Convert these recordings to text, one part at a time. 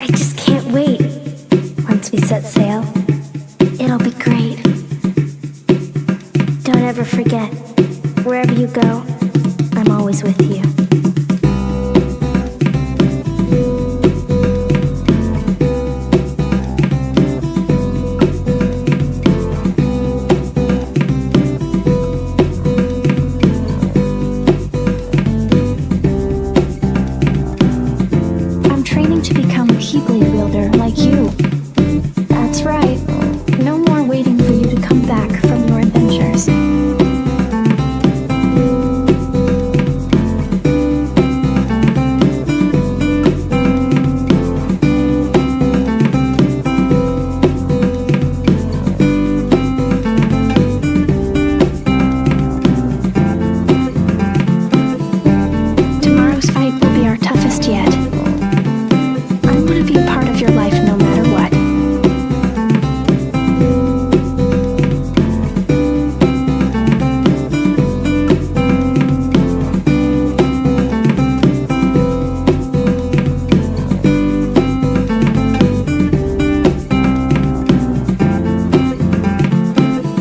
I just can't wait. Once we set sail, it'll be great. Don't ever forget, wherever you go, I'm always with you. I'm training to become a Keyblade wielder like you. That's right. No more waiting for you to come back from your adventures. Tomorrow's fight will be our toughest yet. I want to be a part of your life no matter what.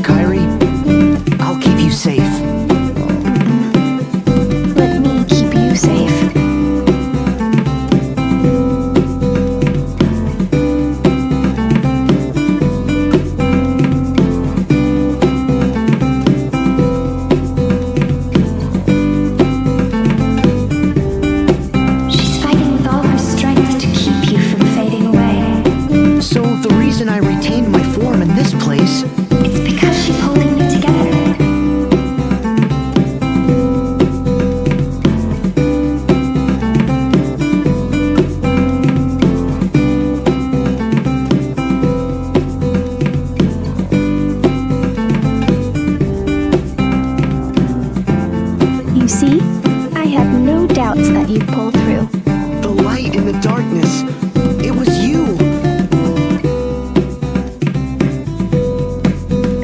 Kyrie, I'll keep you safe. Let me keep you safe. She's fighting with all her strength to keep you from fading away. So the reason I retained my form in this place, It's because she's holding me together. You see, I had no doubts that you'd pull through. the light in the darkness, it was you.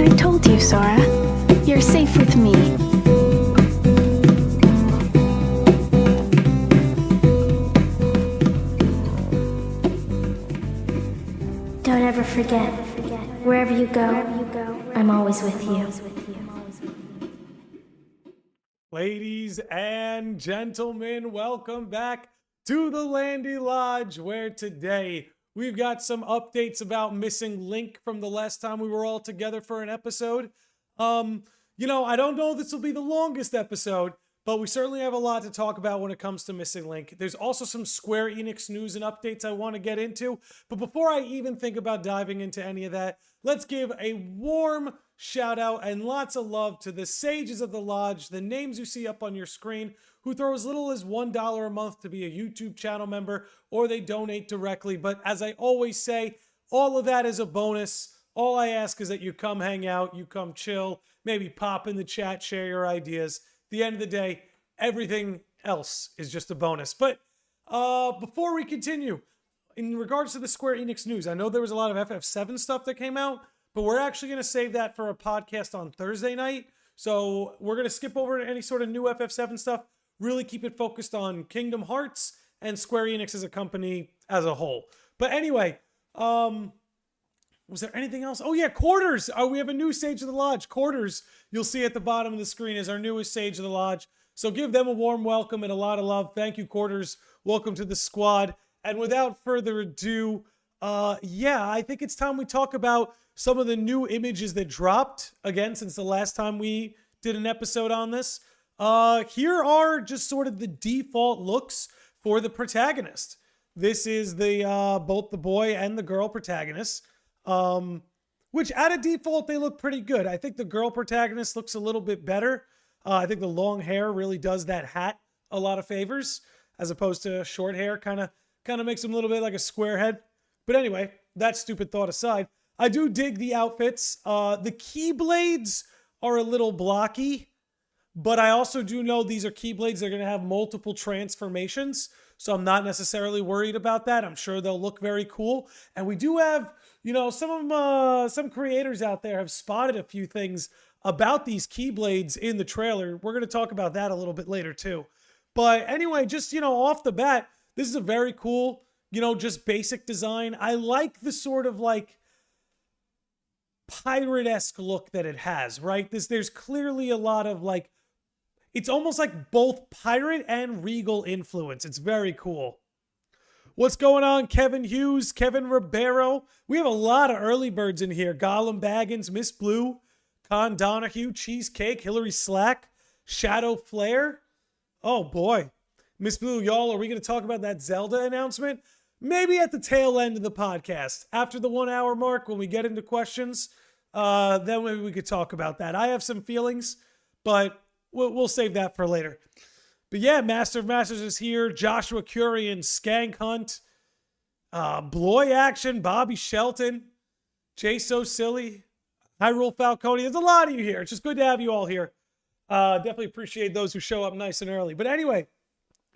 I told you, Sora. You're safe with me. Don't ever forget, wherever you go, I'm always with you. Ladies and gentlemen, welcome back to the Landy Lodge, where today we've got some updates about Missing Link from the last time we were all together for an episode. I don't know if this will be the longest episode, but we certainly have a lot to talk about when it comes to Missing Link. There's also some Square Enix news and updates I want to get into, but before I even think about diving into any of that, let's give a warm shout out and lots of love to the sages of the lodge, the names you see up on your screen, who throw as little as $1 a month to be a YouTube channel member, or they donate directly. But as I always say, all of that is a bonus. All I ask is that you come hang out, you come chill, maybe pop in the chat, share your ideas. At the end of the day, everything else is just a bonus. But before we continue, in regards to the Square Enix news, I know there was a lot of FF7 stuff that came out, but we're actually going to save that for a podcast on Thursday night. So we're going to skip over any sort of new FF7 stuff, really keep it focused on Kingdom Hearts and Square Enix as a company as a whole. But anyway, was there anything else? Oh yeah, Quarters. We have a new Sage of the Lodge. Quarters, you'll see at the bottom of the screen, is our newest Sage of the Lodge. So give them a warm welcome and a lot of love. Thank you, Quarters. Welcome to the squad. And without further ado, I think it's time we talk about some of the new images that dropped, again, since the last time we did an episode on this. Here are just sort of the default looks for the protagonist. This is the both the boy and the girl protagonists, which at a default, they look pretty good. I think the girl protagonist looks a little bit better. I think the long hair really does that hat a lot of favors, as opposed to short hair, kind of makes him a little bit like a square head. But anyway, that stupid thought aside, I do dig the outfits. The Keyblades are a little blocky, but I also do know these are Keyblades. They're going to have multiple transformations, so I'm not necessarily worried about that. I'm sure they'll look very cool. And we do have, some creators out there have spotted a few things about these Keyblades in the trailer. We're going to talk about that a little bit later too. But anyway, just, off the bat, this is a very cool, you know, just basic design. I like the sort of like pirate-esque look that it has, right? There's clearly a lot of like, it's almost like both pirate and regal influence. It's very cool. What's going on, Kevin Hughes, Kevin Ribeiro? We have a lot of early birds in here. Gollum Baggins, Miss Blue, Con Donahue, Cheesecake, Hillary Slack, Shadow Flare. Oh boy. Miss Blue, y'all, are we going to talk about that Zelda announcement? Maybe at the tail end of the podcast. After the 1 hour mark, when we get into questions, then maybe we could talk about that. I have some feelings, but we'll save that for later. But yeah, Master of Masters is here. Joshua Curian, Skank Hunt, Bloy Action, Bobby Shelton, Jay So Silly, Hyrule Falcone. There's a lot of you here. It's just good to have you all here. Definitely appreciate those who show up nice and early. But anyway,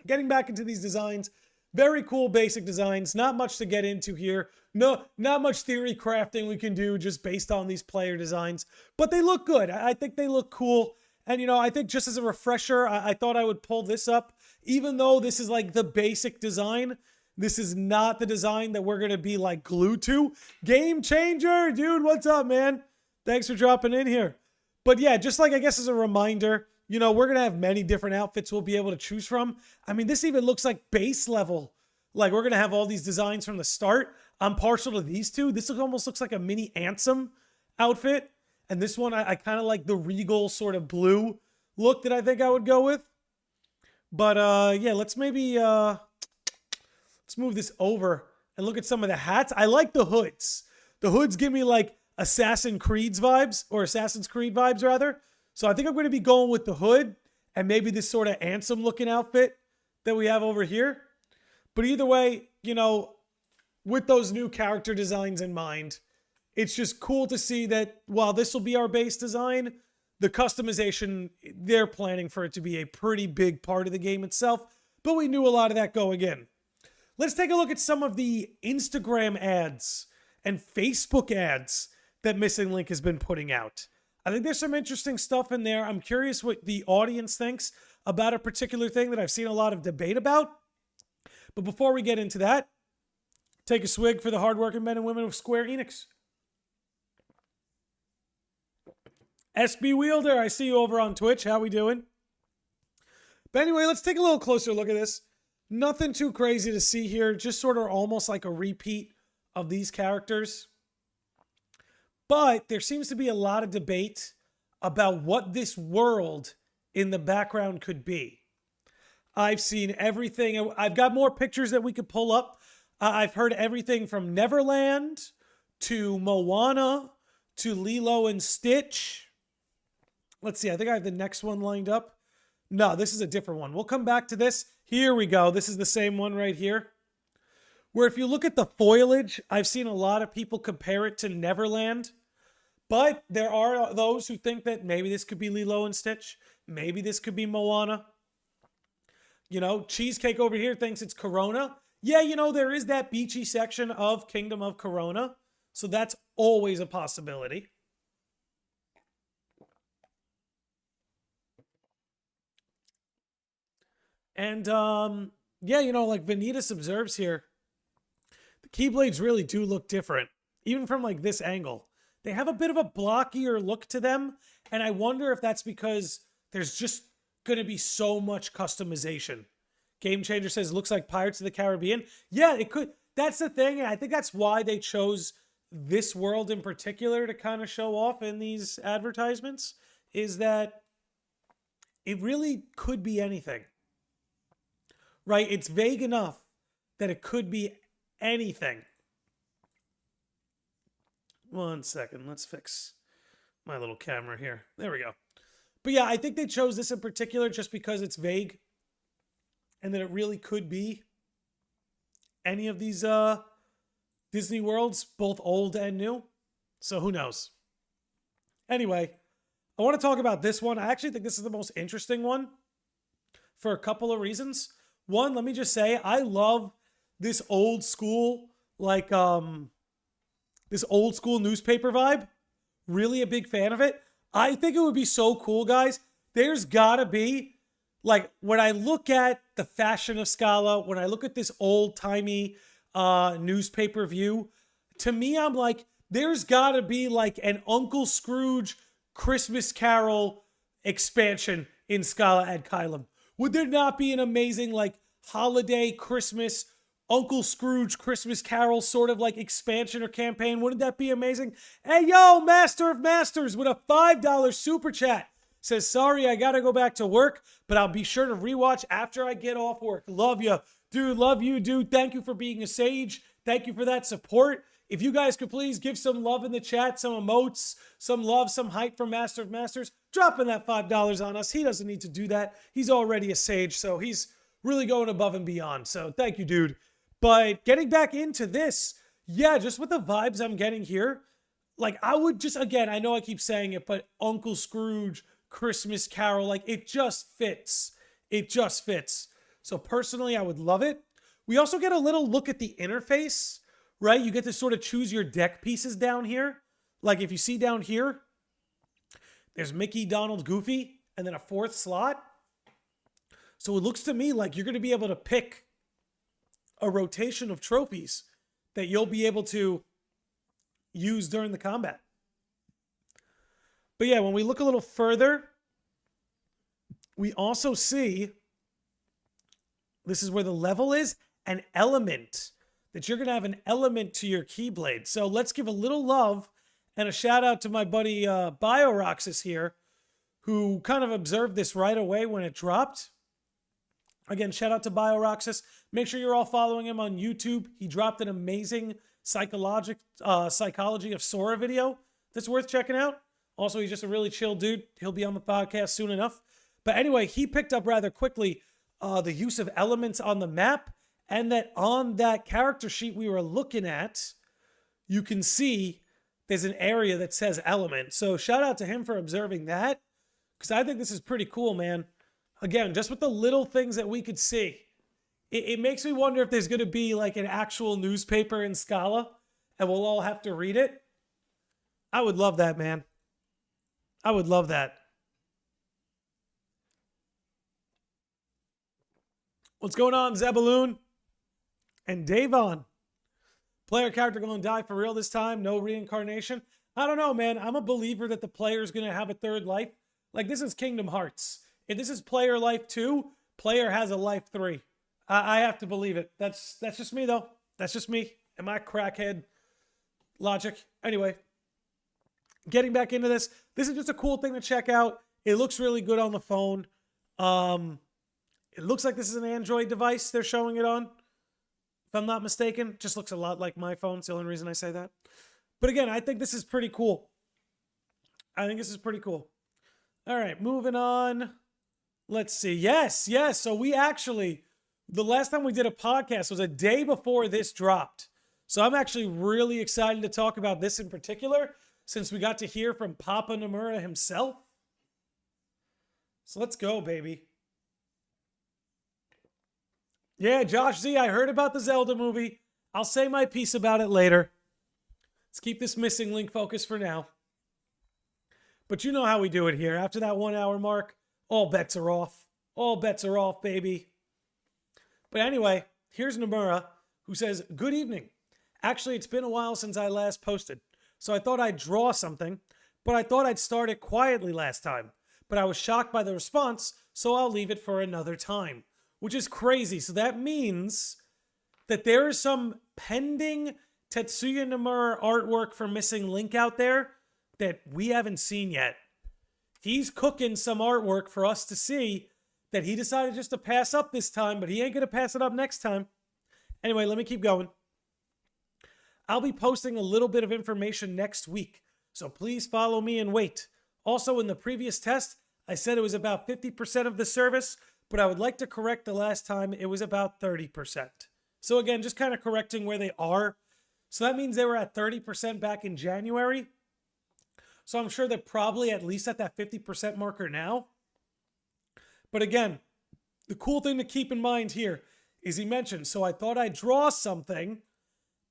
getting back into these designs, very cool basic designs. Not much to get into here. No, not much theory crafting we can do just based on these player designs. But they look good. I think they look cool. And, you know, I think just as a refresher, I thought I would pull this up. Even though this is like the basic design, this is not the design that we're going to be like glued to. Game Changer, dude, what's up, man? Thanks for dropping in here. But yeah, just like I guess as a reminder, you know, we're going to have many different outfits we'll be able to choose from. I mean, this even looks like base level. Like we're going to have all these designs from the start. I'm partial to these two. This almost looks like a mini Ansem outfit. And this one, I kind of like the regal sort of blue look that I think I would go with. But yeah, let's maybe, let's move this over and look at some of the hats. I like the hoods. The hoods give me like Assassin's Creed vibes rather. So I think I'm going to be going with the hood and maybe this sort of Ansem looking outfit that we have over here. But either way, you know, with those new character designs in mind, it's just cool to see that while this will be our base design, the customization, they're planning for it to be a pretty big part of the game itself, but we knew a lot of that going in. Let's take a look at some of the Instagram ads and Facebook ads that Missing Link has been putting out. I think there's some interesting stuff in there. I'm curious what the audience thinks about a particular thing that I've seen a lot of debate about. But before we get into that, take a swig for the hardworking men and women of Square Enix. SB Wielder, I see you over on Twitch. How we doing? But anyway, let's take a little closer look at this. Nothing too crazy to see here. Just sort of almost like a repeat of these characters. But there seems to be a lot of debate about what this world in the background could be. I've seen everything. I've got more pictures that we could pull up. I've heard everything from Neverland to Moana to Lilo and Stitch. Let's see. I think I have the next one lined up. No, this is a different one. We'll come back to this. Here we go. This is the same one right here. Where if you look at the foliage, I've seen a lot of people compare it to Neverland. But there are those who think that maybe this could be Lilo and Stitch. Maybe this could be Moana. You know, Cheesecake over here thinks it's Corona. Yeah, you know, there is that beachy section of Kingdom of Corona. So that's always a possibility. And, yeah, you know, like Vanitas observes here, the Keyblades really do look different, even from, like, this angle. They have a bit of a blockier look to them, and I wonder if that's because there's just going to be so much customization. Game Changer says, looks like Pirates of the Caribbean. Yeah, it could. That's the thing, and I think that's why they chose this world in particular to kind of show off in these advertisements, is that it really could be anything. Right? It's vague enough that it could be anything. One second. Let's fix my little camera here. There we go. But yeah, I think they chose this in particular just because it's vague. And that it really could be any of these Disney worlds, both old and new. So who knows? Anyway, I want to talk about this one. I actually think this is the most interesting one for a couple of reasons. One, let me just say, I love this old school, like, this old school newspaper vibe. Really a big fan of it. I think it would be so cool, guys. There's gotta be, like, when I look at the fashion of Scala, when I look at this old-timey, newspaper view. To me, I'm like, there's got to be like an Uncle Scrooge Christmas Carol expansion in Scala at Caelum. Would there not be an amazing like holiday Christmas Uncle Scrooge Christmas Carol sort of like expansion or campaign? Wouldn't that be amazing? Hey, yo, Master of Masters with a $5 super chat says, sorry, I got to go back to work, but I'll be sure to rewatch after I get off work. Love you. Dude, love you, dude. Thank you for being a sage. Thank you for that support. If you guys could please give some love in the chat, some emotes, some love, some hype from Master of Masters, dropping that $5 on us. He doesn't need to do that. He's already a sage, so he's really going above and beyond. So thank you, dude. But getting back into this, yeah, just with the vibes I'm getting here, like I would just, again, I know I keep saying it, but Uncle Scrooge, Christmas Carol, like it just fits. It just fits. So personally, I would love it. We also get a little look at the interface, right? You get to sort of choose your deck pieces down here. Like if you see down here, there's Mickey, Donald, Goofy, and then a fourth slot. So it looks to me like you're going to be able to pick a rotation of trophies that you'll be able to use during the combat. But yeah, when we look a little further, we also see, this is where the level is, an element, that you're going to have an element to your Keyblade. So let's give a little love and a shout out to my buddy BioRoxas here, who kind of observed this right away when it dropped. Again, shout out to BioRoxas. Make sure you're all following him on YouTube. He dropped an amazing psychology of Sora video that's worth checking out. Also, he's just a really chill dude. He'll be on the podcast soon enough. But anyway, he picked up rather quickly the use of elements on the map, and that on that character sheet we were looking at, you can see there's an area that says element. So shout out to him for observing that, because I think this is pretty cool, man. Again, just with the little things that we could see, it makes me wonder if there's going to be like an actual newspaper in Scala and we'll all have to read it. I would love that, man. I would love that. What's going on, Zebaloon and Davon? Player character going to die for real this time? No reincarnation? I don't know, man. I'm a believer that the player is going to have a third life. Like, this is Kingdom Hearts. If this is player life 2, player has a life 3. I have to believe it. That's just me, though. That's just me and my crackhead logic. Anyway, getting back into this. This is just a cool thing to check out. It looks really good on the phone. It looks like this is an Android device they're showing it on. If I'm not mistaken. Just looks a lot like my phone. It's the only reason I say that. But again, I think this is pretty cool. I think this is pretty cool. All right, moving on. Let's see. Yes. So we actually, the last time we did a podcast was a day before this dropped. So I'm actually really excited to talk about this in particular, since we got to hear from Papa Nomura himself. So let's go, baby. Yeah, Josh Z, I heard about the Zelda movie. I'll say my piece about it later. Let's keep this missing link focus for now. But you know how we do it here. After that 1 hour mark, all bets are off. All bets are off, baby. But anyway, here's Nomura, who says, good evening. Actually, it's been a while since I last posted, so I thought I'd draw something, but I thought I'd start it quietly last time. But I was shocked by the response, so I'll leave it for another time. Which is crazy. So that means that there is some pending Tetsuya Nomura artwork for Missing Link out there that we haven't seen yet. He's cooking some artwork for us to see that he decided just to pass up this time, but he ain't going to pass it up next time. Anyway, let me keep going. I'll be posting a little bit of information next week, so please follow me and wait. Also, in the previous test, I said it was about 50% of the service, but I would like to correct the last time it was about 30%. So again, just kind of correcting where they are. So that means they were at 30% back in January. So I'm sure they're probably at least at that 50% marker now. But again, the cool thing to keep in mind here is he mentioned, so I thought I'd draw something,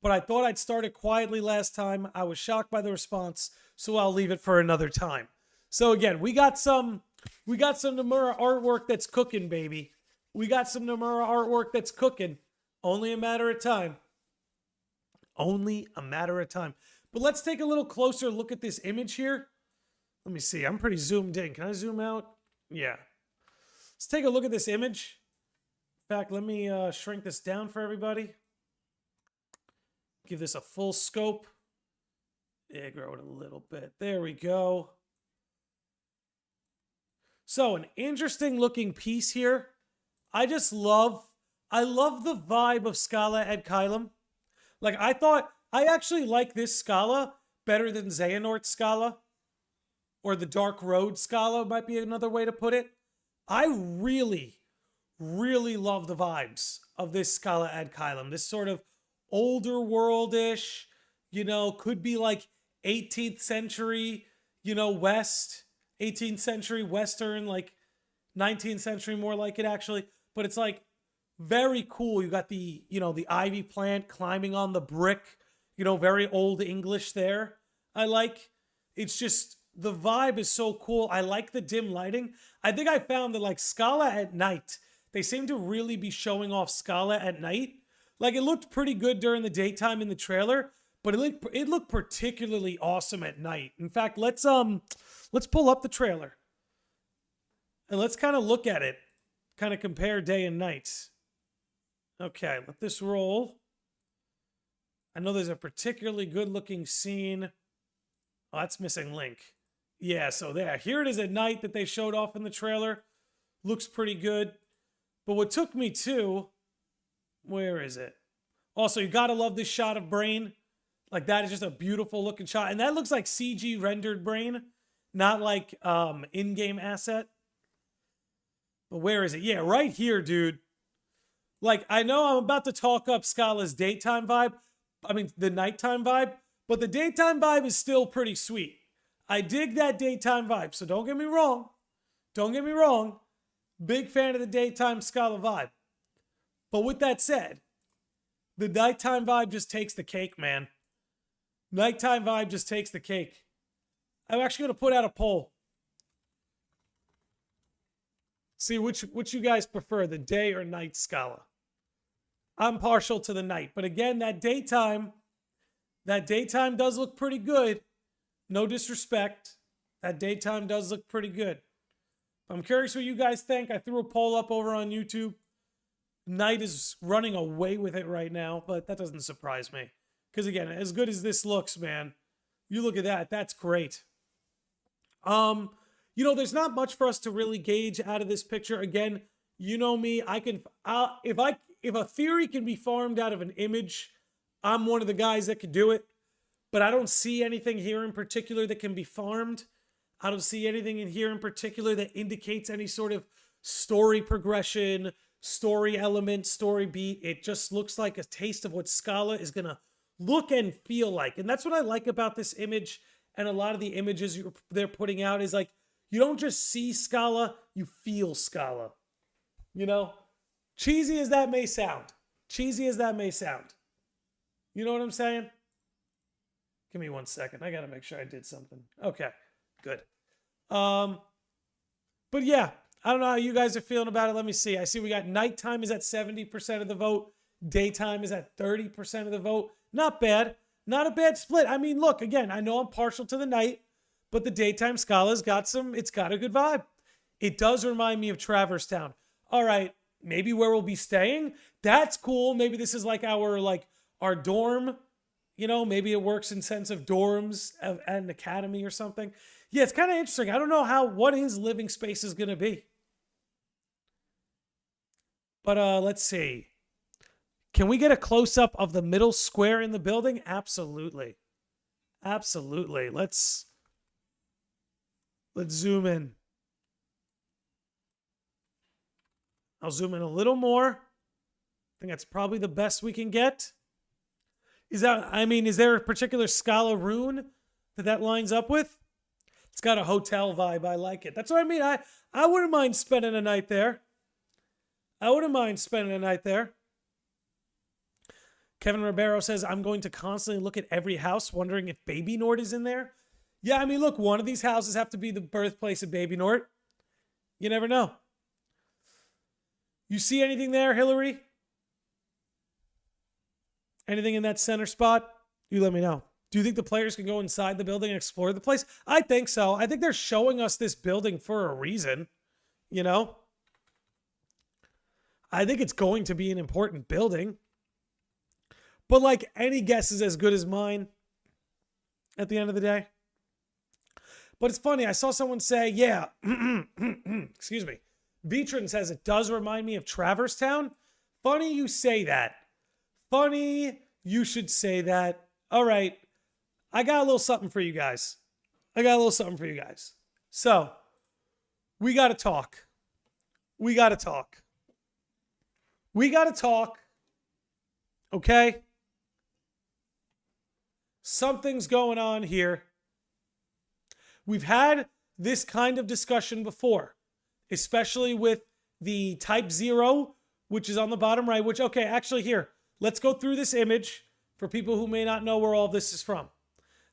but I thought I'd start it quietly last time. I was shocked by the response, so I'll leave it for another time. So again, we got some Nomura artwork that's cooking, baby. We got some Nomura artwork that's cooking. Only a matter of time. Only a matter of time. But let's take a little closer look at this image here. Let me see. I'm pretty zoomed in. Can I zoom out? Yeah. Let's take a look at this image. In fact, let me shrink this down for everybody. Give this a full scope. Yeah, grow it a little bit. There we go. So, an interesting looking piece here. I love the vibe of Scala at Caelum. Like, I actually like this Scala better than Xehanort's Scala. Or the Dark Road Scala might be another way to put it. I really, really love the vibes of this Scala ad Caelum. This sort of older world-ish, you know, could be like 18th century, you know, West, 18th century Western, like 19th century more like it actually. But it's like very cool. You got the, you know, the ivy plant climbing on the brick, you know, very old English there. It's just, the vibe is so cool. I like the dim lighting. I think I found that like Scala at night, they seem to really be showing off Scala at night. Like it looked pretty good during the daytime in the trailer, but it looked particularly awesome at night. In fact, let's pull up the trailer and let's kind of look at it, kind of compare day and night. Okay, let this roll. I know there's a particularly good looking scene. Oh, that's missing Link. Yeah, so there. Here it is at night that they showed off in the trailer. Looks pretty good. But what took me to... Where is it? Also, you gotta love this shot of Brain. Like, that is just a beautiful looking shot. And that looks like CG rendered Brain. Not like in-game asset. But where is it? Yeah, right here, dude. Like, I know I'm about to talk up Scala's daytime vibe. I mean, the nighttime vibe. But the daytime vibe is still pretty sweet. I dig that daytime vibe, so don't get me wrong. Don't get me wrong. Big fan of the daytime Scala vibe. But with that said, the nighttime vibe just takes the cake, man. Nighttime vibe just takes the cake. I'm actually going to put out a poll. See which you guys prefer, the day or night Scala. I'm partial to the night. But again, that daytime does look pretty good. No disrespect. That daytime does look pretty good. I'm curious what you guys think. I threw a poll up over on YouTube. Night is running away with it right now, but that doesn't surprise me. Because again, as good as this looks, man, you look at that. That's great. You know, there's not much for us to really gauge out of this picture. Again, you know me. If a theory can be farmed out of an image, I'm one of the guys that could do it. But I don't see anything here in particular that can be farmed. I don't see anything in here in particular that indicates any sort of story progression, story element, story beat. It just looks like a taste of what Scala is going to look and feel like. And that's what I like about this image and a lot of the images they're putting out is like, you don't just see Scala, you feel Scala. You know? Cheesy as that may sound. Cheesy as that may sound. You know what I'm saying? Give me 1 second. I got to make sure I did something. Okay, good. But yeah, I don't know how you guys are feeling about it. Let me see. I see we got nighttime is at 70% of the vote. Daytime is at 30% of the vote. Not bad. Not a bad split. I mean, look, again, I know I'm partial to the night, but the daytime Scala's got it's got a good vibe. It does remind me of Traverse Town. All right, maybe where we'll be staying. That's cool. Maybe this is like our dorm. You know, maybe it works in sense of dorms at an academy or something. Yeah, it's kind of interesting. I don't know what his living space is going to be. But let's see. Can we get a close-up of the middle square in the building? Absolutely. Absolutely. Let's zoom in. I'll zoom in a little more. I think that's probably the best we can get. Is there a particular Scala rune that lines up with? It's got a hotel vibe. I like it. That's what I mean. I wouldn't mind spending a night there. I wouldn't mind spending a night there. Kevin Ribeiro says, I'm going to constantly look at every house, wondering if Baby Nort is in there. Yeah, I mean, look, one of these houses have to be the birthplace of Baby Nort. You never know. You see anything there, Hillary? Anything in that center spot? You let me know. Do you think the players can go inside the building and explore the place? I think so. I think they're showing us this building for a reason, you know? I think it's going to be an important building. But like, any guess is as good as mine at the end of the day. But it's funny. I saw someone say, yeah, excuse me. Vitron says it does remind me of Traverse Town. Funny you say that. Funny you should say that. All right. I got a little something for you guys. So, we got to talk. Okay? Something's going on here. We've had this kind of discussion before, especially with the Type 0, which is on the bottom right, which, okay, actually here, let's go through this image for people who may not know where all this is from.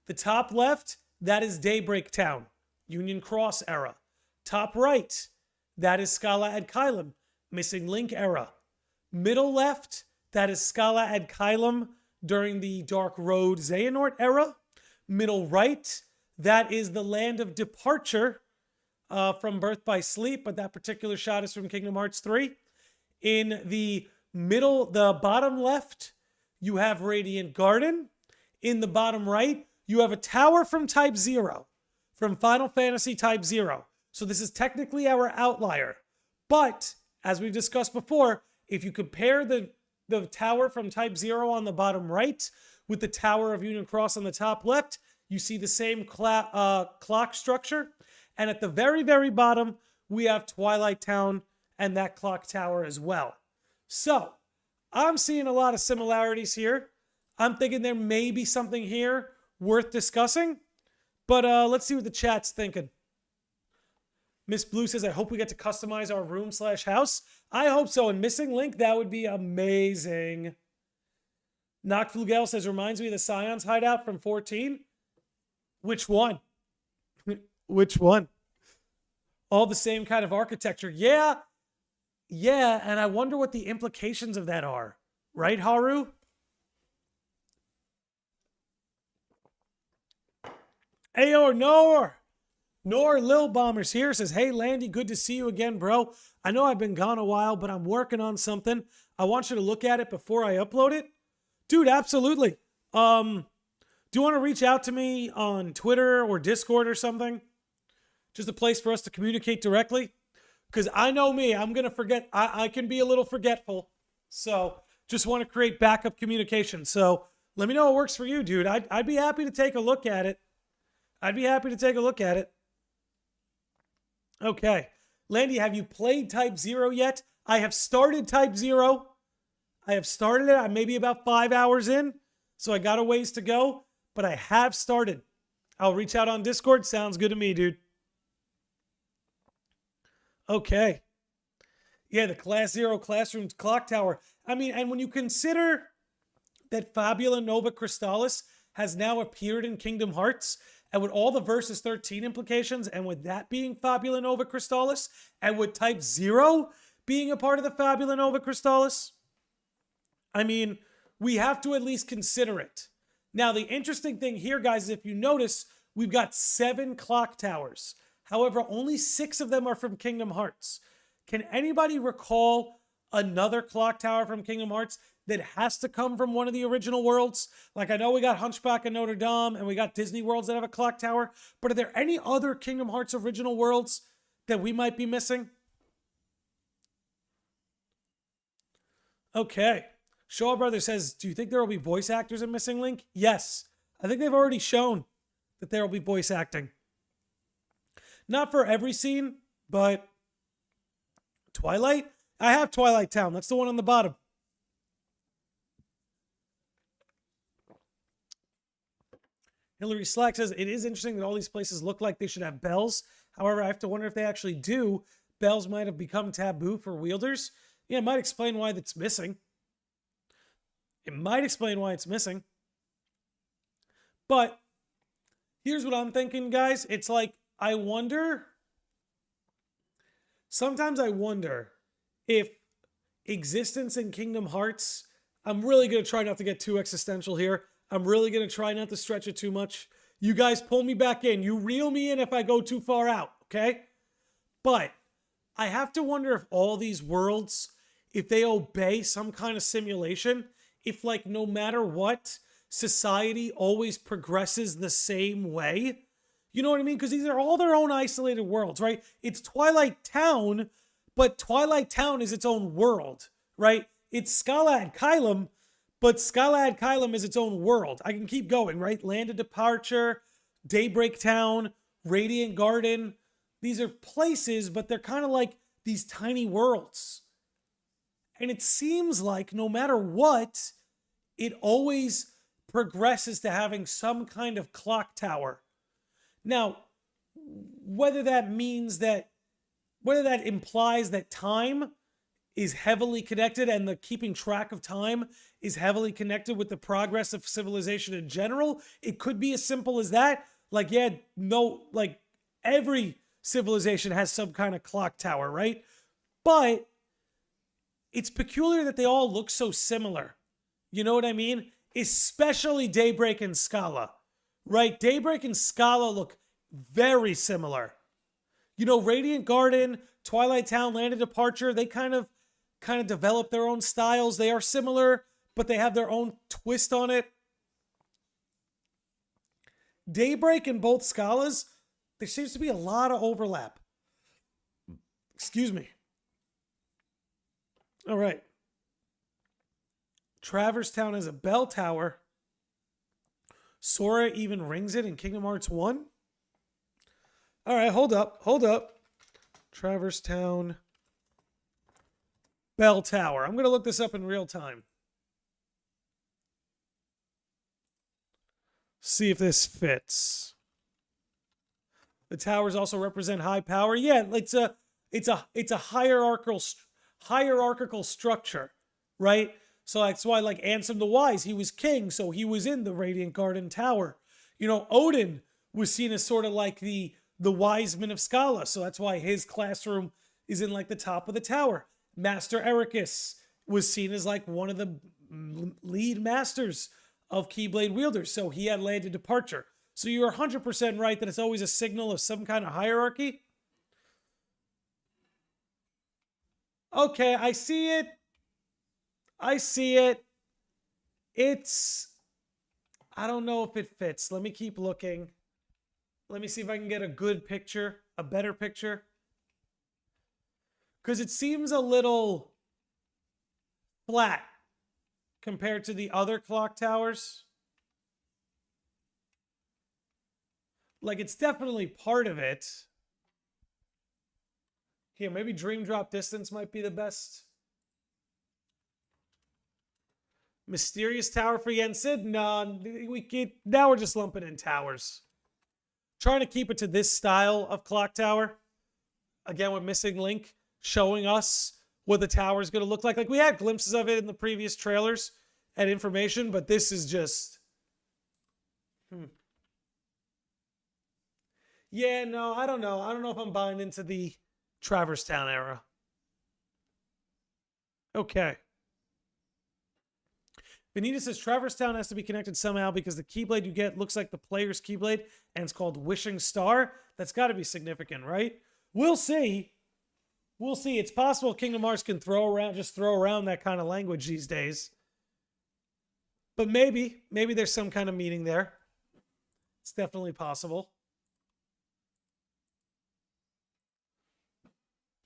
The top left, that is Daybreak Town, Union Cross era. Top right, that is Scala ad Caelum, Missing Link era. Middle left, that is Scala ad Caelum during the Dark Road Xehanort era. Middle right, that is the Land of Departure from Birth by Sleep, but that particular shot is from Kingdom Hearts 3. In the middle, the bottom left, you have Radiant Garden. In the bottom right, you have a tower from Type 0, from Final Fantasy Type 0. So this is technically our outlier. But, as we've discussed before, if you compare the tower from Type 0 on the bottom right with the Tower of Union Cross on the top left, you see the same clock structure. And at the very, very bottom, we have Twilight Town and that clock tower as well. So, I'm seeing a lot of similarities here. I'm thinking there may be something here worth discussing. But let's see what the chat's thinking. Miss Blue says, I hope we get to customize our room/house. I hope so. And Missing Link, that would be amazing. Noctflugel says, reminds me of the Scion's hideout from 14. Which one? Which one? All the same kind of architecture. Yeah, and I wonder what the implications of that are. Right, Haru? Ayo, Nor Lil Bombers here says, hey, Landy, good to see you again, bro. I know I've been gone a while, but I'm working on something. I want you to look at it before I upload it. Dude, absolutely. Do you want to reach out to me on Twitter or Discord or something? Just a place for us to communicate directly? Because I know me, I'm going to forget. I can be a little forgetful. So just want to create backup communication. So let me know what works for you, dude. I'd be happy to take a look at it. Okay. Landy, have you played Type 0 yet? I have started Type 0. I have started it. I'm maybe about 5 hours in. So I got a ways to go. But I have started. I'll reach out on Discord. Sounds good to me, dude. Okay. Yeah, the Class 0 Classroom Clock Tower. I mean, and when you consider that Fabula Nova Crystallis has now appeared in Kingdom Hearts, and with all the Versus 13 implications, and with that being Fabula Nova Crystallis, and with Type 0 being a part of the Fabula Nova Crystallis, I mean, we have to at least consider it. Now, the interesting thing here, guys, is if you notice, we've got 7 clock towers. However, only 6 of them are from Kingdom Hearts. Can anybody recall another clock tower from Kingdom Hearts that has to come from one of the original worlds? Like, I know we got Hunchback of Notre Dame and we got Disney worlds that have a clock tower, but are there any other Kingdom Hearts original worlds that we might be missing? Okay. Shaw Brothers says, do you think there will be voice actors in Missing Link? Yes. I think they've already shown that there will be voice acting. Not for every scene, but Twilight? I have Twilight Town. That's the one on the bottom. Hillary Slack says, it is interesting that all these places look like they should have bells. However, I have to wonder if they actually do. Bells might have become taboo for wielders. Yeah, it might explain why that's missing. But here's what I'm thinking, guys. It's like, sometimes I wonder if existence in Kingdom Hearts I'm really going to try not to get too existential here. I'm really going to try not to stretch it too much. You guys pull me back in. You reel me in if I go too far out, okay? But I have to wonder if all these worlds, if they obey some kind of simulation, if like no matter what, society always progresses the same way. You know what I mean? Because these are all their own isolated worlds, right? It's Twilight Town, but Twilight Town is its own world, right? It's Scala and Caelum, but Scala and Caelum is its own world. I can keep going, right? Land of Departure, Daybreak Town, Radiant Garden. These are places, but they're kind of like these tiny worlds. And it seems like no matter what, it always progresses to having some kind of clock tower. Now, whether that implies that time is heavily connected and the keeping track of time is heavily connected with the progress of civilization in general, it could be as simple as that. Like, yeah, no, like every civilization has some kind of clock tower, right? But it's peculiar that they all look so similar. You know what I mean? Especially Daybreak and Scala, right? Daybreak and Scala look very similar. You know, Radiant Garden, Twilight Town, Land of Departure, they kind of develop their own styles. They are similar, but they have their own twist on it. Daybreak and both Scalas, there seems to be a lot of overlap. Excuse me. All right. Traverse Town has a bell tower. Sora even rings it in Kingdom Hearts 1. All right, hold up. Traverse Town bell tower. I'm going to look this up in real time. See if this fits. The towers also represent high power. Yeah, it's a hierarchical structure, right? So that's why, like Ansem the Wise, he was king, so he was in the Radiant Garden Tower. You know, Odin was seen as sort of like the wise man of Scala, so that's why his classroom is in like the top of the tower. Master Ericus was seen as like one of the lead masters of Keyblade wielders, so he had Land of Departure. So you're 100% right that it's always a signal of some kind of hierarchy. Okay, I see it. I don't know if it fits. Let me keep looking. Let me see if I can get a good picture, a better picture. Because it seems a little flat compared to the other clock towers. Like, it's definitely part of it. Here, maybe Dream Drop Distance might be the best. Mysterious Tower for Yensid? No, now we're just lumping in towers. Trying to keep it to this style of clock tower. Again, with Missing Link showing us what the tower is going to look like. Like, we had glimpses of it in the previous trailers and information, but this is just... Yeah, no, I don't know. I don't know if I'm buying into the Traverse Town era. Okay. Benita says Traverse Town has to be connected somehow because the Keyblade you get looks like the player's Keyblade and it's called Wishing Star. That's got to be significant, right? We'll see. We'll see. It's possible Kingdom Hearts can throw around that kind of language these days. But maybe there's some kind of meaning there. It's definitely possible.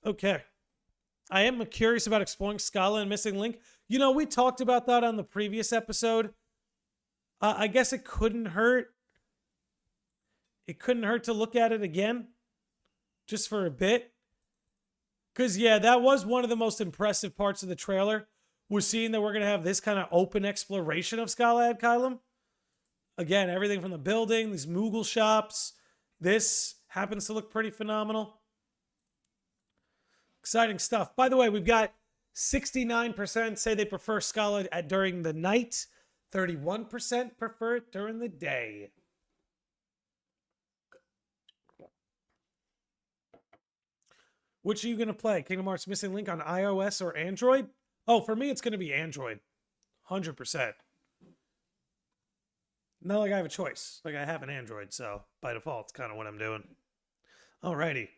Okay. I am curious about exploring Scala and Missing Link. You know, we talked about that on the previous episode. I guess it couldn't hurt. It couldn't hurt to look at it again. Just for a bit. Because, yeah, that was one of the most impressive parts of the trailer. Was seeing that we're going to have this kind of open exploration of Scala and Caelum. Again, everything from the building, these Moogle shops. This happens to look pretty phenomenal. Exciting stuff. By the way, we've got 69% say they prefer Scala during the night. 31% prefer it during the day. Which are you going to play? Kingdom Hearts Missing Link on iOS or Android? Oh, for me, it's going to be Android. 100%. Not like I have a choice. Like I have an Android, so by default, it's kind of what I'm doing. Alrighty.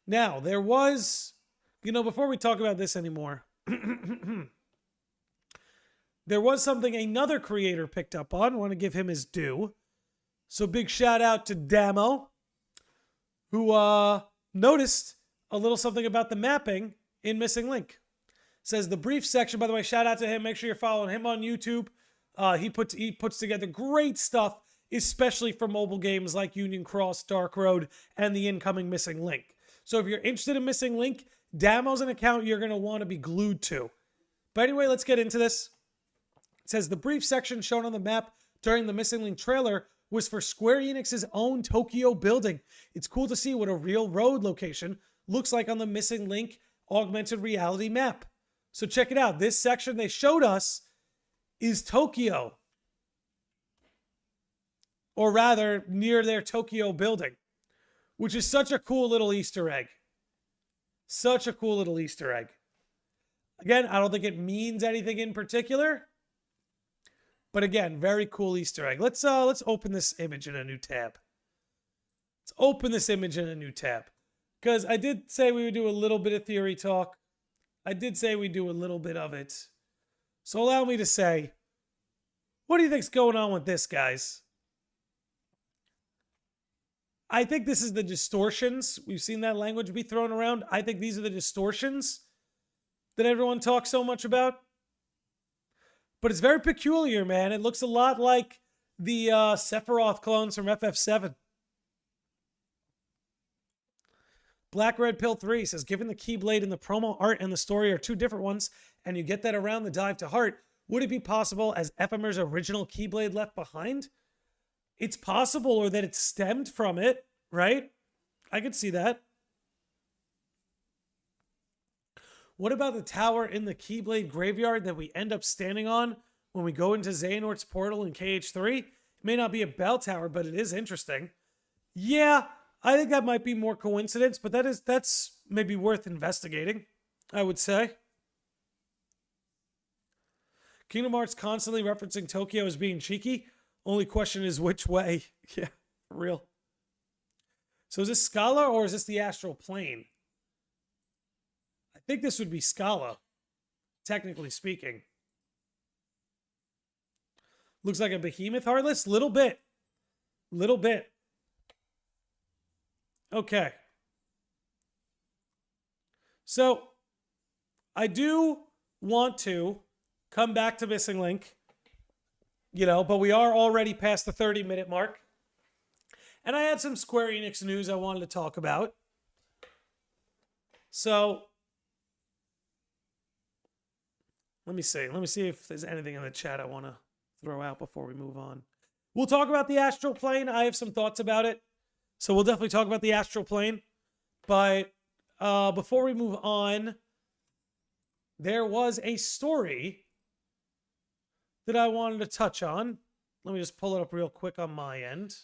Now, there was, before we talk about this anymore, there was something another creator picked up on. I want to give him his due. So big shout out to Damo, who noticed a little something about the mapping in Missing Link. Says the brief section, by the way, shout out to him. Make sure you're following him on YouTube. He puts together great stuff, especially for mobile games like Union Cross, Dark Road, and the incoming Missing Link. So if you're interested in Missing Link, Damo's an account you're going to want to be glued to. But anyway, let's get into this. It says the brief section shown on the map during the Missing Link trailer was for Square Enix's own Tokyo building. It's cool to see what a real road location looks like on the Missing Link augmented reality map. So check it out. This section they showed us is Tokyo. Or rather, near their Tokyo building. Which is such a cool little Easter egg. Such a cool little Easter egg. Again, I don't think it means anything in particular. But again, very cool Easter egg. Let's open this image in a new tab. Let's open this image in a new tab. Because I did say we would do a little bit of theory talk. I did say we'd do a little bit of it. So allow me to say, what do you think's going on with this, guys? I think this is the distortions. We've seen that language be thrown around. I think these are the distortions that everyone talks so much about. But it's very peculiar, man. It looks a lot like the Sephiroth clones from FF7. Black Red Pill 3 says, given the Keyblade in the promo art and the story are two different ones, and you get that around the dive to heart, would it be possible as Ephemer's original Keyblade left behind? It's possible, or that it stemmed from it, right? I could see that. What about the tower in the Keyblade graveyard that we end up standing on when we go into Xehanort's portal in KH3? It may not be a bell tower, but it is interesting. Yeah, I think that might be more coincidence, but that's maybe worth investigating, I would say. Kingdom Hearts constantly referencing Tokyo as being cheeky. Only question is which way. Yeah, for real. So is this Scala or is this the astral plane? I think this would be Scala, technically speaking. Looks like a behemoth heartless. Little bit. Little bit. Okay. So, I do want to come back to Missing Link, but we are already past the 30-minute mark. And I had some Square Enix news I wanted to talk about. So, let me see. Let me see if there's anything in the chat I want to throw out before we move on. We'll talk about the astral plane. I have some thoughts about it. So we'll definitely talk about the astral plane. But before we move on, there was a story that I wanted to touch on. Let me just pull it up real quick on my end.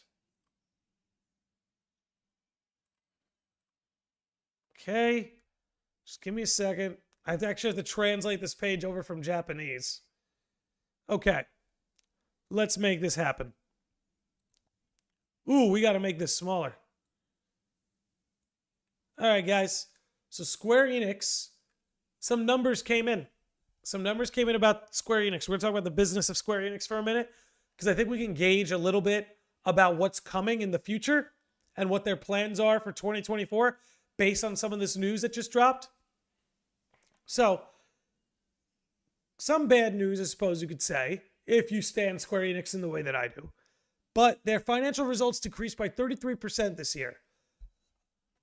Okay. Just give me a second. I actually have to translate this page over from Japanese. Okay. Let's make this happen. Ooh, we got to make this smaller. All right, guys. So Square Enix, some numbers came in. Some numbers came in about Square Enix. We're going to talk about the business of Square Enix for a minute, because I think we can gauge a little bit about what's coming in the future and what their plans are for 2024 based on some of this news that just dropped. So, some bad news, I suppose you could say, if you stand Square Enix in the way that I do. But their financial results decreased by 33% this year,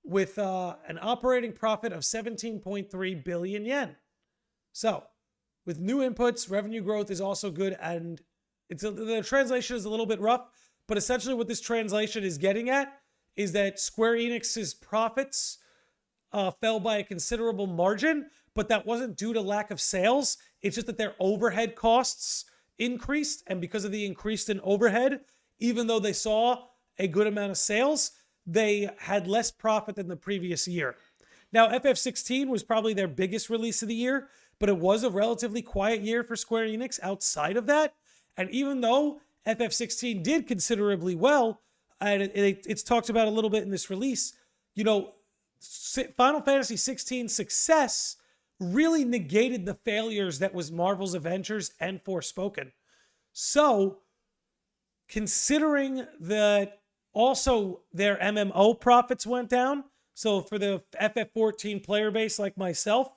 with an operating profit of 17.3 billion yen. So, with new inputs, revenue growth is also good, and the translation is a little bit rough, but essentially what this translation is getting at is that Square Enix's profits fell by a considerable margin, but that wasn't due to lack of sales. It's just that their overhead costs increased, and because of the increase in overhead, even though they saw a good amount of sales, they had less profit than the previous year. Now, FF16 was probably their biggest release of the year, but it was a relatively quiet year for Square Enix outside of that. And even though FF16 did considerably well, and it's talked about a little bit in this release, you know, Final Fantasy 16's success really negated the failures that was Marvel's Avengers and Forspoken. So, considering that also their MMO profits went down, so for the FF14 player base like myself,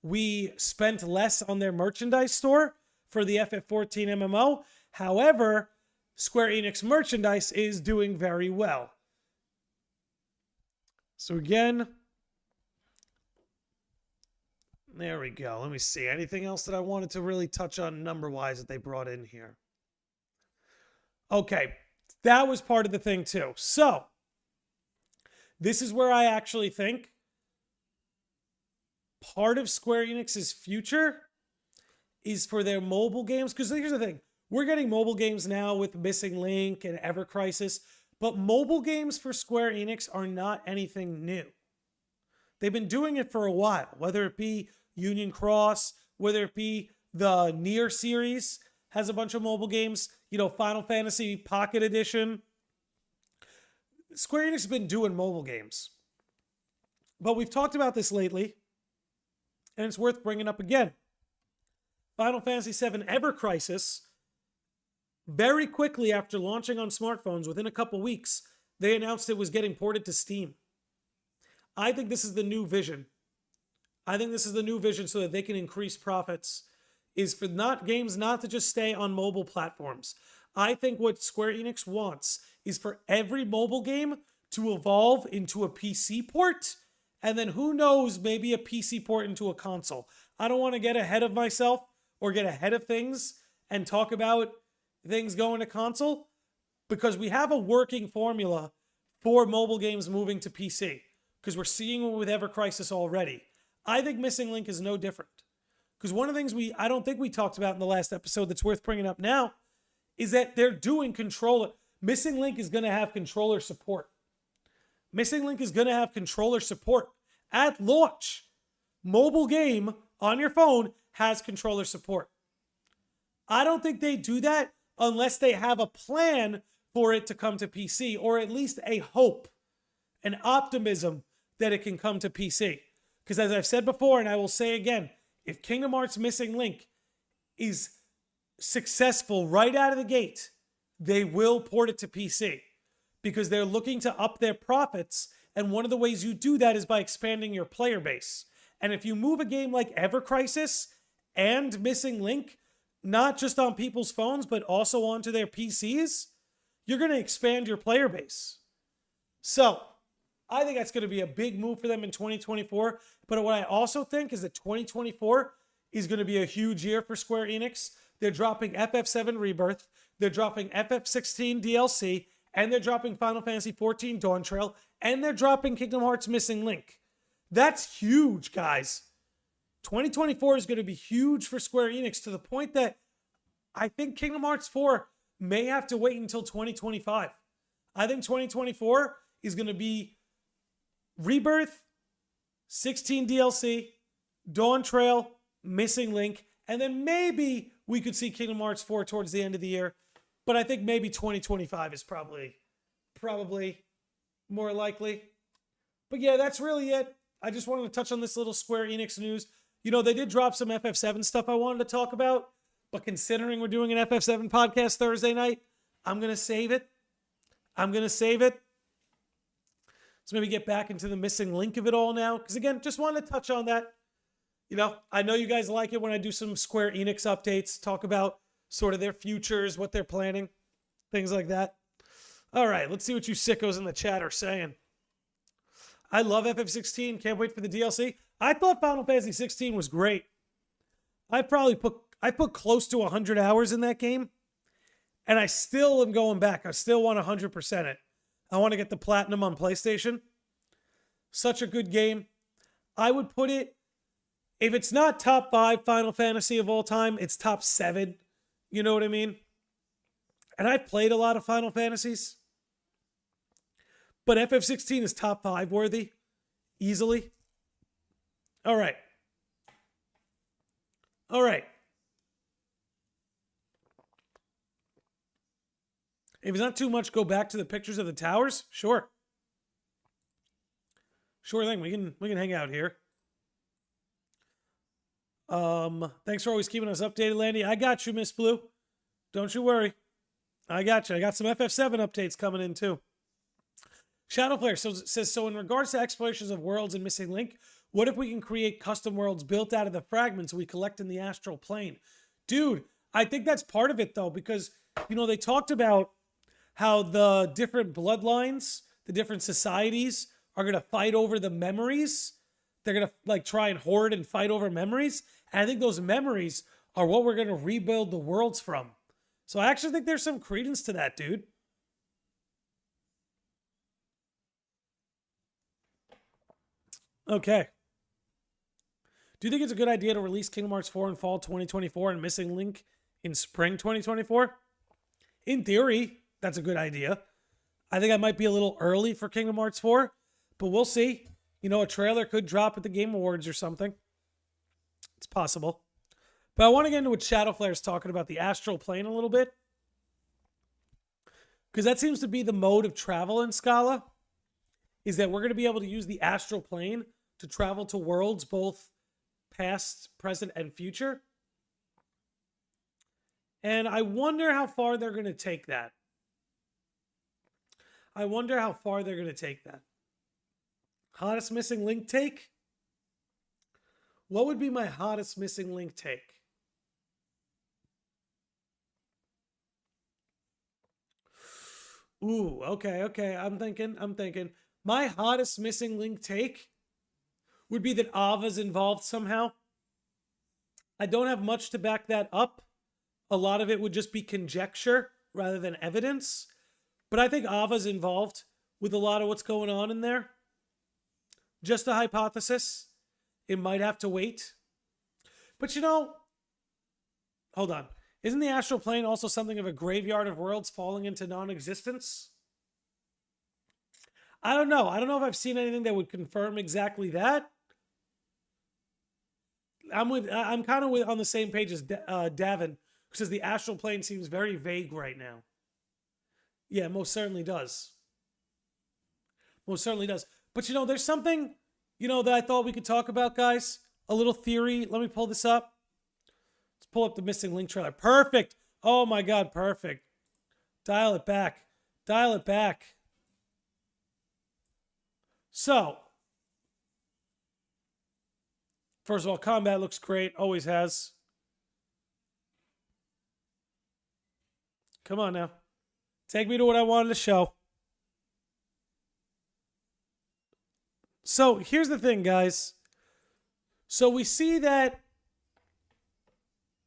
we spent less on their merchandise store for the FF14 MMO. However, Square Enix merchandise is doing very well. So again, there we go. Let me see. Anything else that I wanted to really touch on number-wise that they brought in here? Okay, that was part of the thing too. So, this is where I actually think part of Square Enix's future is for their mobile games. Because here's the thing. We're getting mobile games now with Missing Link and Ever Crisis. But mobile games for Square Enix are not anything new. They've been doing it for a while. Whether it be Union Cross, whether it be the Nier series has a bunch of mobile games. You know, Final Fantasy Pocket Edition. Square Enix has been doing mobile games. But we've talked about this lately, and it's worth bringing up again. Final Fantasy VII Ever Crisis, very quickly after launching on smartphones, within a couple weeks, they announced it was getting ported to Steam. I think this is the new vision. I think this is the new vision so that they can increase profits, is for games not to just stay on mobile platforms. I think what Square Enix wants is for every mobile game to evolve into a PC port, and then who knows, maybe a PC port into a console. I don't want to get ahead of myself or get ahead of things and talk about things going to console, because we have a working formula for mobile games moving to PC, because we're seeing it with Ever Crisis already. I think Missing Link is no different. Because one of the things I don't think we talked about in the last episode that's worth bringing up now is that they're doing controller. Missing Link is going to have controller support. Missing Link is going to have controller support at launch. Mobile game on your phone has controller support. I don't think they do that unless they have a plan for it to come to PC, or at least a hope, an optimism that it can come to PC. Because as I've said before, and I will say again, if Kingdom Hearts Missing Link is successful right out of the gate, they will port it to PC, because they're looking to up their profits. And one of the ways you do that is by expanding your player base. And if you move a game like Ever Crisis and Missing Link, not just on people's phones, but also onto their PCs, you're going to expand your player base. So I think that's going to be a big move for them in 2024. But what I also think is that 2024 is going to be a huge year for Square Enix. They're dropping FF7 Rebirth, they're dropping FF16 DLC, and they're dropping Final Fantasy XIV Dawn Trail, and they're dropping Kingdom Hearts Missing Link. That's huge, guys. 2024 is going to be huge for Square Enix, to the point that I think Kingdom Hearts 4 may have to wait until 2025. I think 2024 is going to be Rebirth, 16 DLC, Dawn Trail, Missing Link, and then maybe we could see Kingdom Hearts 4 towards the end of the year. But I think maybe 2025 is probably more likely. But yeah, that's really it. I just wanted to touch on this little Square Enix news. You know, they did drop some FF7 stuff I wanted to talk about, but considering we're doing an FF7 podcast Thursday night, I'm going to save it. Let's maybe get back into the Missing Link of it all now, because again, just wanted to touch on that. You know, I know you guys like it when I do some Square Enix updates, talk about sort of their futures, what they're planning, things like that. All right, let's see what you sickos in the chat are saying. I love FF16. Can't wait for the DLC. I thought Final Fantasy 16 was great. I put close to 100 hours in that game, and I still am going back. I still want 100% it. I want to get the platinum on PlayStation. Such a good game. I would put it, if it's not top 5 Final Fantasy of all time, it's top 7. You know what I mean? And I've played a lot of Final Fantasies, but FF16 is top 5 worthy, easily. All right. All right. If it's not too much, go back to the pictures of the towers. Sure. Sure thing. We can hang out here. Thanks for always keeping us updated, Landy. I got you, Miss Blue. Don't you worry. I got you. I got some FF7 updates coming in too. Shadowplayer says, so in regards to explorations of worlds and Missing Link, what if we can create custom worlds built out of the fragments we collect in the astral plane? Dude, I think that's part of it though, because, you know, they talked about how the different bloodlines, the different societies are going to fight over the memories. They're going to like try and hoard and fight over memories. And I think those memories are what we're going to rebuild the worlds from. So I actually think there's some credence to that, dude. Okay. Do you think it's a good idea to release Kingdom Hearts 4 in fall 2024 and Missing Link in spring 2024? In theory, that's a good idea. I think I might be a little early for Kingdom Hearts 4, but we'll see. You know, a trailer could drop at the Game Awards or something. It's possible. But I want to get into what Shadowflare's talking about, the astral plane, a little bit. Because that seems to be the mode of travel in Scala, is that we're going to be able to use the astral plane to travel to worlds both past, present, and future. And I wonder how far they're going to take that. I wonder how far they're going to take that. Hottest Missing Link take? What would be my hottest Missing Link take? Ooh, okay. I'm thinking. My hottest Missing Link take would be that Ava's involved somehow. I don't have much to back that up. A lot of it would just be conjecture rather than evidence. But I think Ava's involved with a lot of what's going on in there. Just a hypothesis. It might have to wait. But you know, hold on. Isn't the astral plane also something of a graveyard of worlds falling into non-existence? I don't know. I don't know if I've seen anything that would confirm exactly that. I'm kind of on the same page as Davin, who says the astral plane seems very vague right now. Yeah, most certainly does. Most certainly does. But you know, there's something, you know, that I thought we could talk about, guys. A little theory. Let me pull this up. Let's pull up the Missing Link trailer. Perfect. Oh my God, perfect. Dial it back. Dial it back. So, first of all, combat looks great. Always has. Come on now. Take me to what I wanted to show. So, here's the thing, guys. So, we see that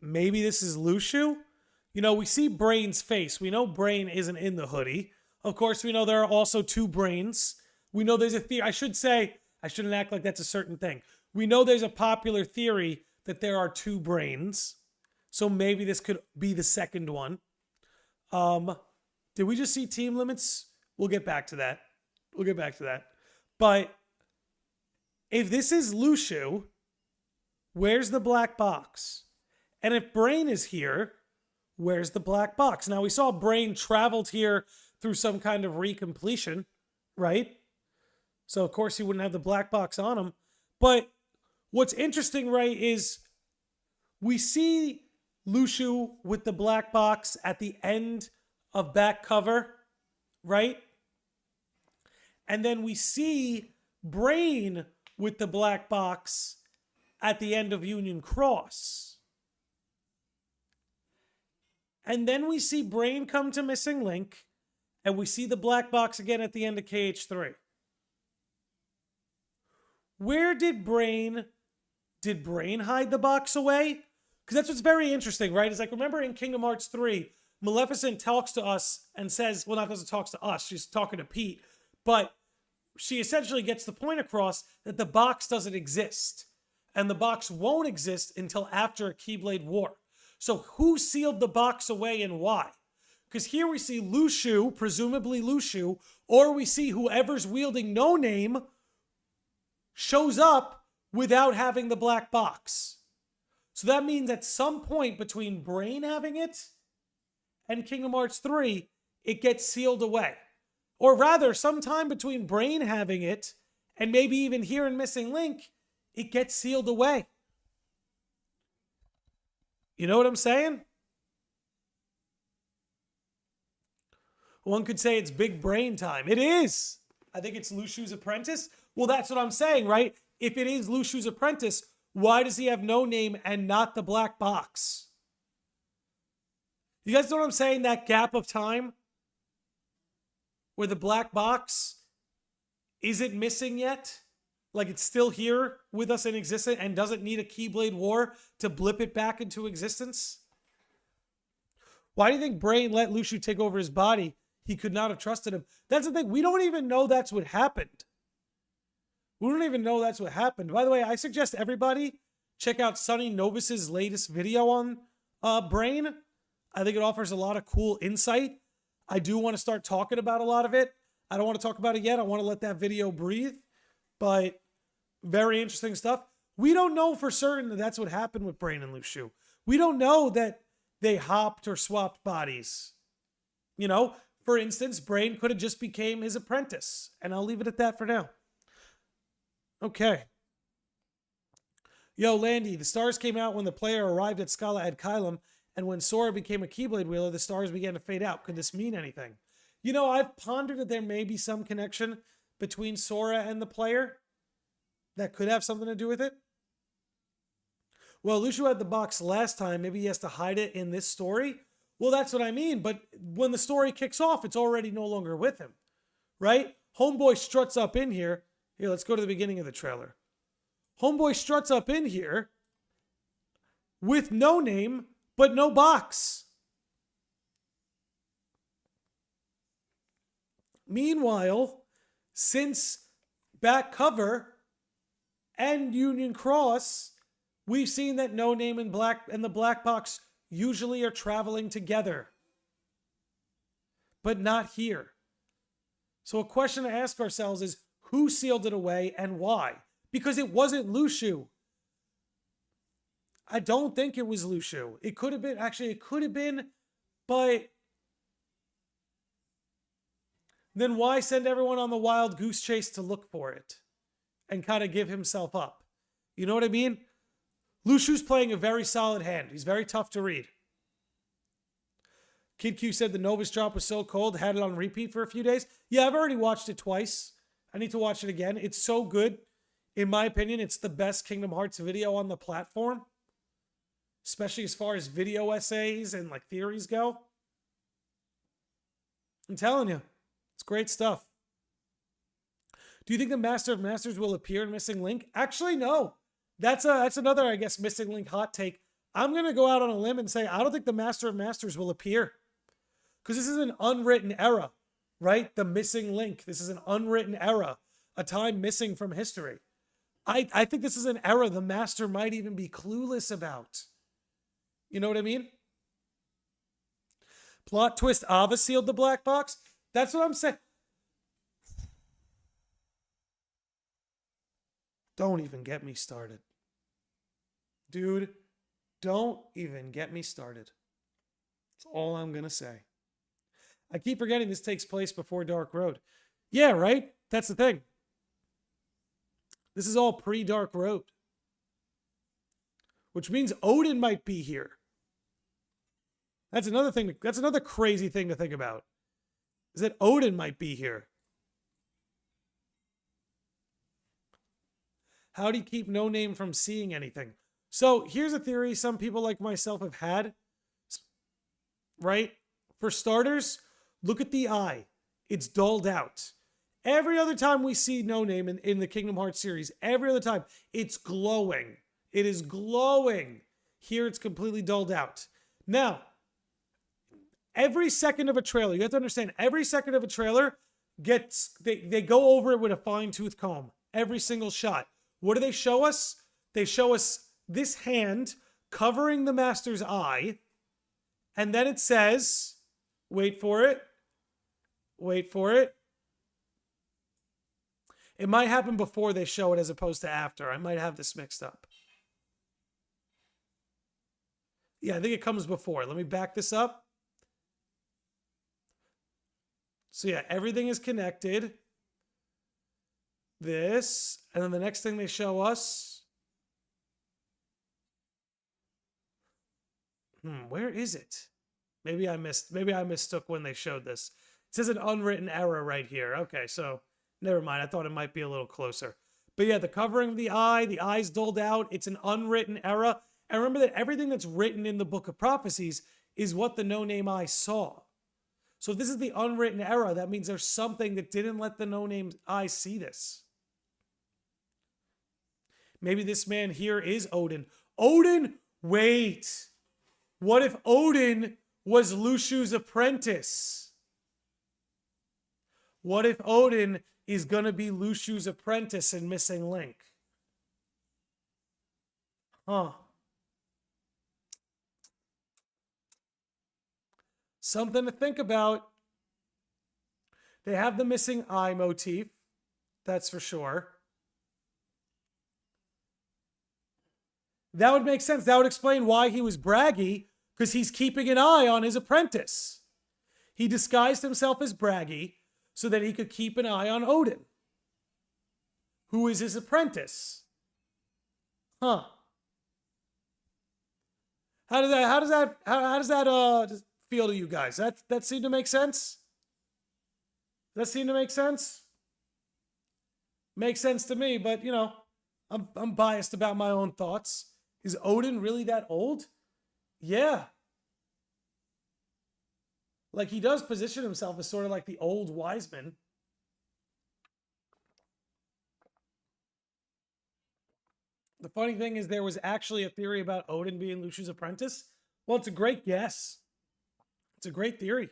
maybe this is Lushu. You know, we see Brain's face. We know Brain isn't in the hoodie. Of course, we know there are also two Brains. We know there's a theory. I shouldn't act like that's a certain thing. We know there's a popular theory that there are two Brains. So maybe this could be the second one. Did we just see team limits? We'll get back to that. But if this is Lushu, where's the black box? And if Brain is here, where's the black box? Now, we saw Brain traveled here through some kind of recompletion, right? So, of course, he wouldn't have the black box on him. But what's interesting, right, is we see Lushu with the black box at the end of back cover, right? And then we see Brain with the black box at the end of Union Cross. And then we see Brain come to Missing Link, and we see the black box again at the end of KH3. Where did Brain hide the box away? Because that's what's very interesting, right? It's like, remember in Kingdom Hearts 3, Maleficent talks to us and says, well, not doesn't talk to us, she's talking to Pete, but she essentially gets the point across that the box doesn't exist. And the box won't exist until after a Keyblade War. So who sealed the box away and why? Because here we see Lushu, presumably Lushu, or we see whoever's wielding No Name shows up without having the black box. So that means at some point between Brain having it and Kingdom Hearts 3, it gets sealed away. Or rather, sometime between Brain having it and maybe even here in Missing Link, it gets sealed away. You know what I'm saying? One could say it's big brain time. It is. I think it's Lushu's apprentice. Well, that's what I'm saying, right? If it is Lushu's apprentice, why does he have no name and not the black box? You guys know what I'm saying? That gap of time where the black box isn't missing yet? Like it's still here with us in existence and doesn't need a Keyblade War to blip it back into existence? Why do you think Brain let Lushu take over his body? He could not have trusted him. That's the thing. We don't even know that's what happened. We don't even know that's what happened. By the way, I suggest everybody check out Sonny Novus's latest video on Brain. I think it offers a lot of cool insight. I do want to start talking about a lot of it. I don't want to talk about it yet. I want to let that video breathe. But very interesting stuff. We don't know for certain that that's what happened with Brain and Lushu. We don't know that they hopped or swapped bodies. You know, for instance, Brain could have just became his apprentice. And I'll leave it at that for now. Okay. Yo, Landy, the stars came out when the player arrived at Scala at Caelum, and when Sora became a Keyblade wielder, the stars began to fade out. Could this mean anything? You know, I've pondered that there may be some connection between Sora and the player that could have something to do with it. Well, Lushu had the box last time. Maybe he has to hide it in this story. Well, that's what I mean. But when the story kicks off, it's already no longer with him, right? Homeboy struts up in here. Here, let's go to the beginning of the trailer. Homeboy struts up in here with no name, but no box. Meanwhile, since back cover and Union Cross, we've seen that No Name and the Black Box usually are traveling together. But not here. So a question to ask ourselves is, who sealed it away and why? Because it wasn't Lushu. I don't think it was Lushu. It could have been, actually it could have been, but then why send everyone on the wild goose chase to look for it and kind of give himself up? You know what I mean? Lushu's playing a very solid hand. He's very tough to read. Kid Q said the Novus drop was so cold, had it on repeat for a few days. Yeah, I've already watched it twice. I need to watch it again. It's so good. In my opinion, it's the best Kingdom Hearts video on the platform. Especially as far as video essays and like theories go. I'm telling you, it's great stuff. Do you think the Master of Masters will appear in Missing Link? Actually, no. That's another, I guess, Missing Link hot take. I'm going to go out on a limb and say I don't think the Master of Masters will appear. Because this is an unwritten era, right? The Missing Link. This is an unwritten era. A time missing from history. I think this is an era the Master might even be clueless about. You know what I mean? Plot twist, Ava sealed the black box? That's what I'm saying. Don't even get me started. Dude, don't even get me started. That's all I'm going to say. I keep forgetting this takes place before Dark Road. Yeah, right? That's the thing. This is all pre-Dark Road. Which means Odin might be here. That's another thing. That's another crazy thing to think about. Is that Odin might be here. How do you keep No Name from seeing anything? So here's a theory some people like myself have had. Right? For starters, look at the eye. It's dulled out. Every other time we see No Name in the Kingdom Hearts series, every other time, it's glowing. It is glowing. Here it's completely dulled out. Now, every second of a trailer, you have to understand, every second of a trailer they go over it with a fine-tooth comb. Every single shot. What do they show us? They show us this hand covering the Master's eye. And then it says, wait for it. Wait for it. It might happen before they show it as opposed to after. I might have this mixed up. Yeah, I think it comes before. Let me back this up. So yeah, everything is connected. This, and then the next thing they show us. Where is it? Maybe I mistook when they showed this. It says an unwritten error right here. Okay, so never mind. I thought it might be a little closer. But yeah, the covering of the eye's dulled out. It's an unwritten error. And remember that everything that's written in the Book of Prophecies is what the no-name eye saw. So if this is the unwritten error, that means there's something that didn't let the no-name eye see this. Maybe this man here is Odin. Odin? Wait. What if Odin was Lushu's apprentice? What if Odin is going to be Lushu's apprentice in Missing Link? Huh. Something to think about. They have the missing eye motif. That's for sure. That would make sense. That would explain why he was braggy, because he's keeping an eye on his apprentice. He disguised himself as braggy so that he could keep an eye on Odin, who is his apprentice. Huh. How does that feel to you guys? That seem to make sense? Does that seem to make sense? Makes sense to me, but you know, I'm biased about my own thoughts. Is Odin really that old? Yeah. Like, he does position himself as sort of like the old wise man. The funny thing is there was actually a theory about Odin being Lushu's apprentice. Well, it's a great guess. It's a great theory.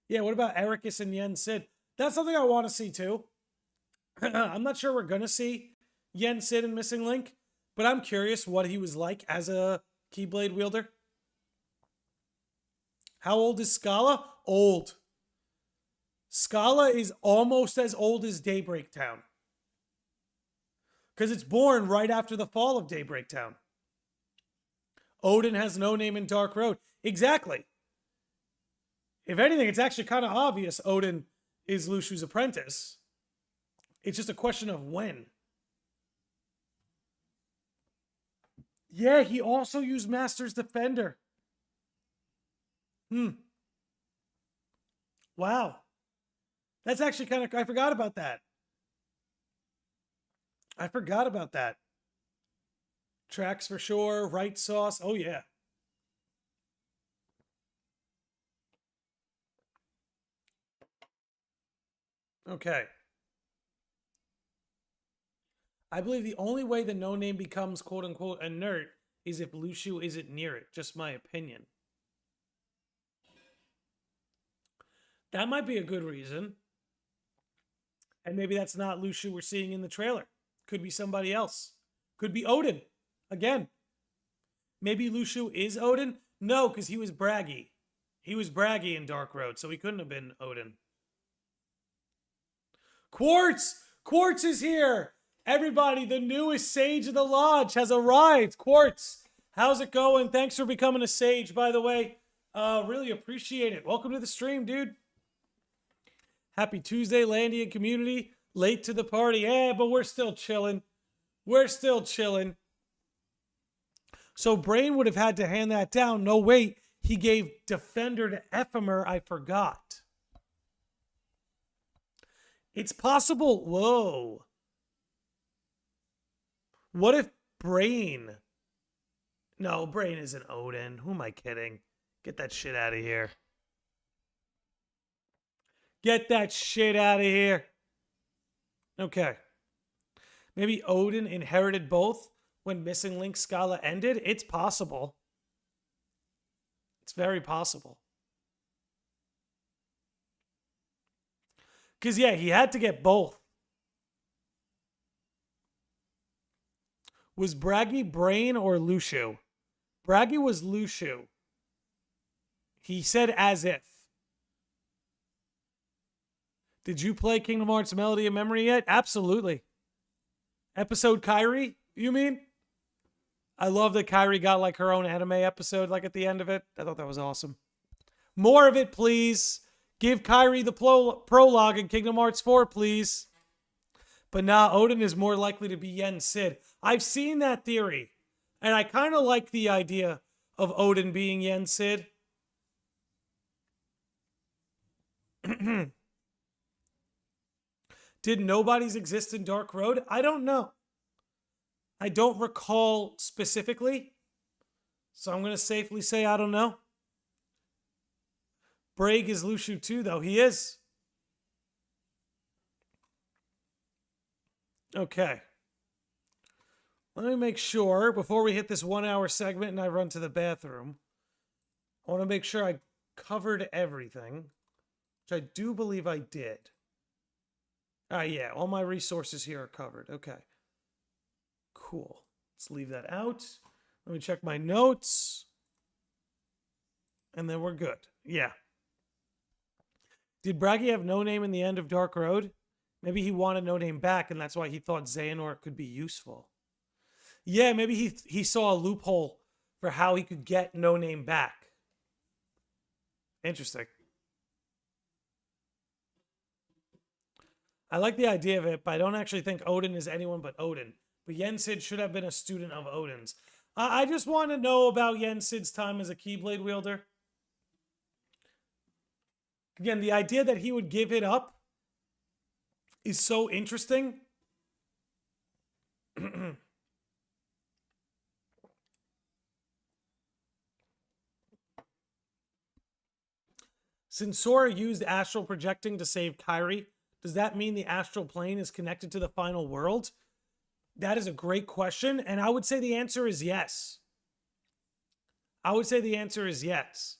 Yeah, what about Ericus and Yen Sid? That's something I want to see too. I'm not sure we're going to see Yen Sid in Missing Link, but I'm curious what he was like as a Keyblade wielder. How old is Scala? Old. Scala is almost as old as Daybreak Town, because it's born right after the fall of Daybreak Town. Odin has no name in Dark Road. Exactly. If anything, it's actually kind of obvious Odin is Lushu's apprentice. It's just a question of when. Yeah, he also used Master's Defender. Wow. That's actually kind of... I forgot about that. Tracks for sure. Right sauce. Oh, yeah. Okay. I believe the only way the no-name becomes quote-unquote inert is if Lushu isn't near it. Just my opinion. That might be a good reason. And maybe that's not Lushu we're seeing in the trailer. Could be somebody else. Could be Odin. Again. Maybe Lushu is Odin? No, because he was braggy. He was braggy in Dark Road, so he couldn't have been Odin. Quartz! Quartz is here! Everybody, the newest Sage of the Lodge has arrived. Quartz, how's it going? Thanks for becoming a Sage, by the way. Really appreciate it. Welcome to the stream, dude. Happy Tuesday, Landian community. Late to the party. Yeah, but we're still chilling. We're still chilling. So Brain would have had to hand that down. No, wait. He gave Defender to Ephemer. I forgot. It's possible. Whoa. What if Brain... No, Brain isn't Odin. Who am I kidding? Get that shit out of here. Get that shit out of here. Okay. Maybe Odin inherited both when Missing Link Scala ended? It's possible. It's very possible. Because, yeah, he had to get both. Was Braggy Brain or Lushu? Braggy was Lushu. He said as if. Did you play Kingdom Hearts Melody of Memory yet? Absolutely. Episode Kyrie, you mean? I love that Kairi got like her own anime episode like at the end of it. I thought that was awesome. More of it, please. Give Kairi the prologue in Kingdom Hearts 4, please. But nah, Odin is more likely to be Yen Sid. I've seen that theory. And I kind of like the idea of Odin being Yen Sid. Did nobodies exist in Dark Road? I don't know. I don't recall specifically. So I'm going to safely say I don't know. Braig is Lushu too, though. He is. Okay. Let me make sure, before we hit this 1 hour segment and I run to the bathroom, I want to make sure I covered everything, which I do believe I did. Yeah, all my resources here are covered. Okay. Cool. Let's leave that out. Let me check my notes. And then we're good. Yeah. Did Bragi have No Name in the end of Dark Road? Maybe he wanted No Name back, and that's why he thought Xehanort could be useful. Yeah, maybe he saw a loophole for how he could get No Name back. Interesting. I like the idea of it, but I don't actually think Odin is anyone but Odin. But Yen Sid should have been a student of Odin's. I just want to know about Yen Sid's time as a Keyblade wielder. Again, the idea that he would give it up is so interesting. Since Sora used astral projecting to save Kairi, does that mean the astral plane is connected to the final world? That is a great question, and I would say the answer is yes. I would say the answer is yes.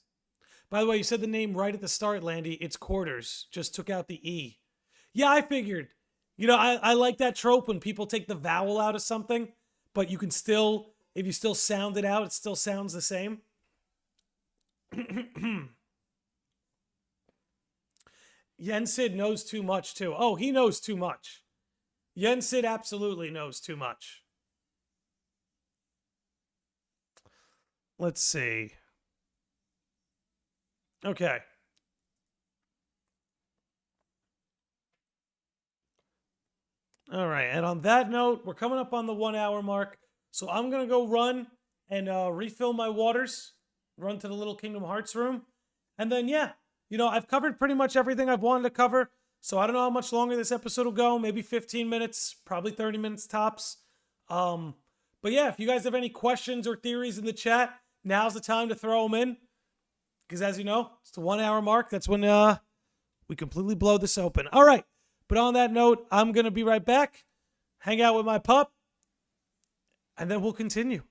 By the way, you said the name right at the start, Landy. It's Quarters. Just took out the E. Yeah, I figured. You know, I like that trope when people take the vowel out of something, but you can still, if you still sound it out, it still sounds the same. Yen Sid knows too much, too. Oh, he knows too much. Yen Sid absolutely knows too much. Let's see. Okay. All right. And on that note, we're coming up on the 1 hour mark. So I'm going to go run and refill my waters, run to the little Kingdom Hearts room. And then, yeah, you know, I've covered pretty much everything I've wanted to cover. So I don't know how much longer this episode will go. Maybe 15 minutes, probably 30 minutes tops. But yeah, if you guys have any questions or theories in the chat, now's the time to throw them in. Because as you know, it's the 1 hour mark. That's when we completely blow this open. All right. But on that note, I'm going to be right back. Hang out with my pup. And then we'll continue.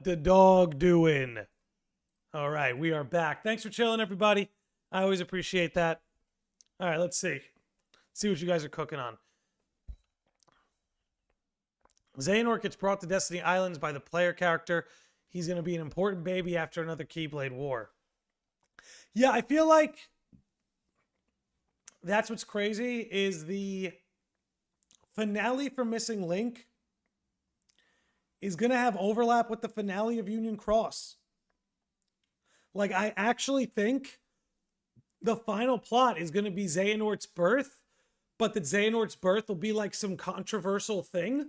the dog doing? All right, we are back. Thanks for chilling, everybody. I always appreciate that. All right, let's see. Let's see what you guys are cooking on. Xehanort gets brought to Destiny Islands by the player character. He's going to be an important baby after another Keyblade war. Yeah, I feel like that's what's crazy is the finale for Missing Link is going to have overlap with the finale of Union Cross. Like, I actually think the final plot is going to be Xehanort's birth, but that Xehanort's birth will be like some controversial thing,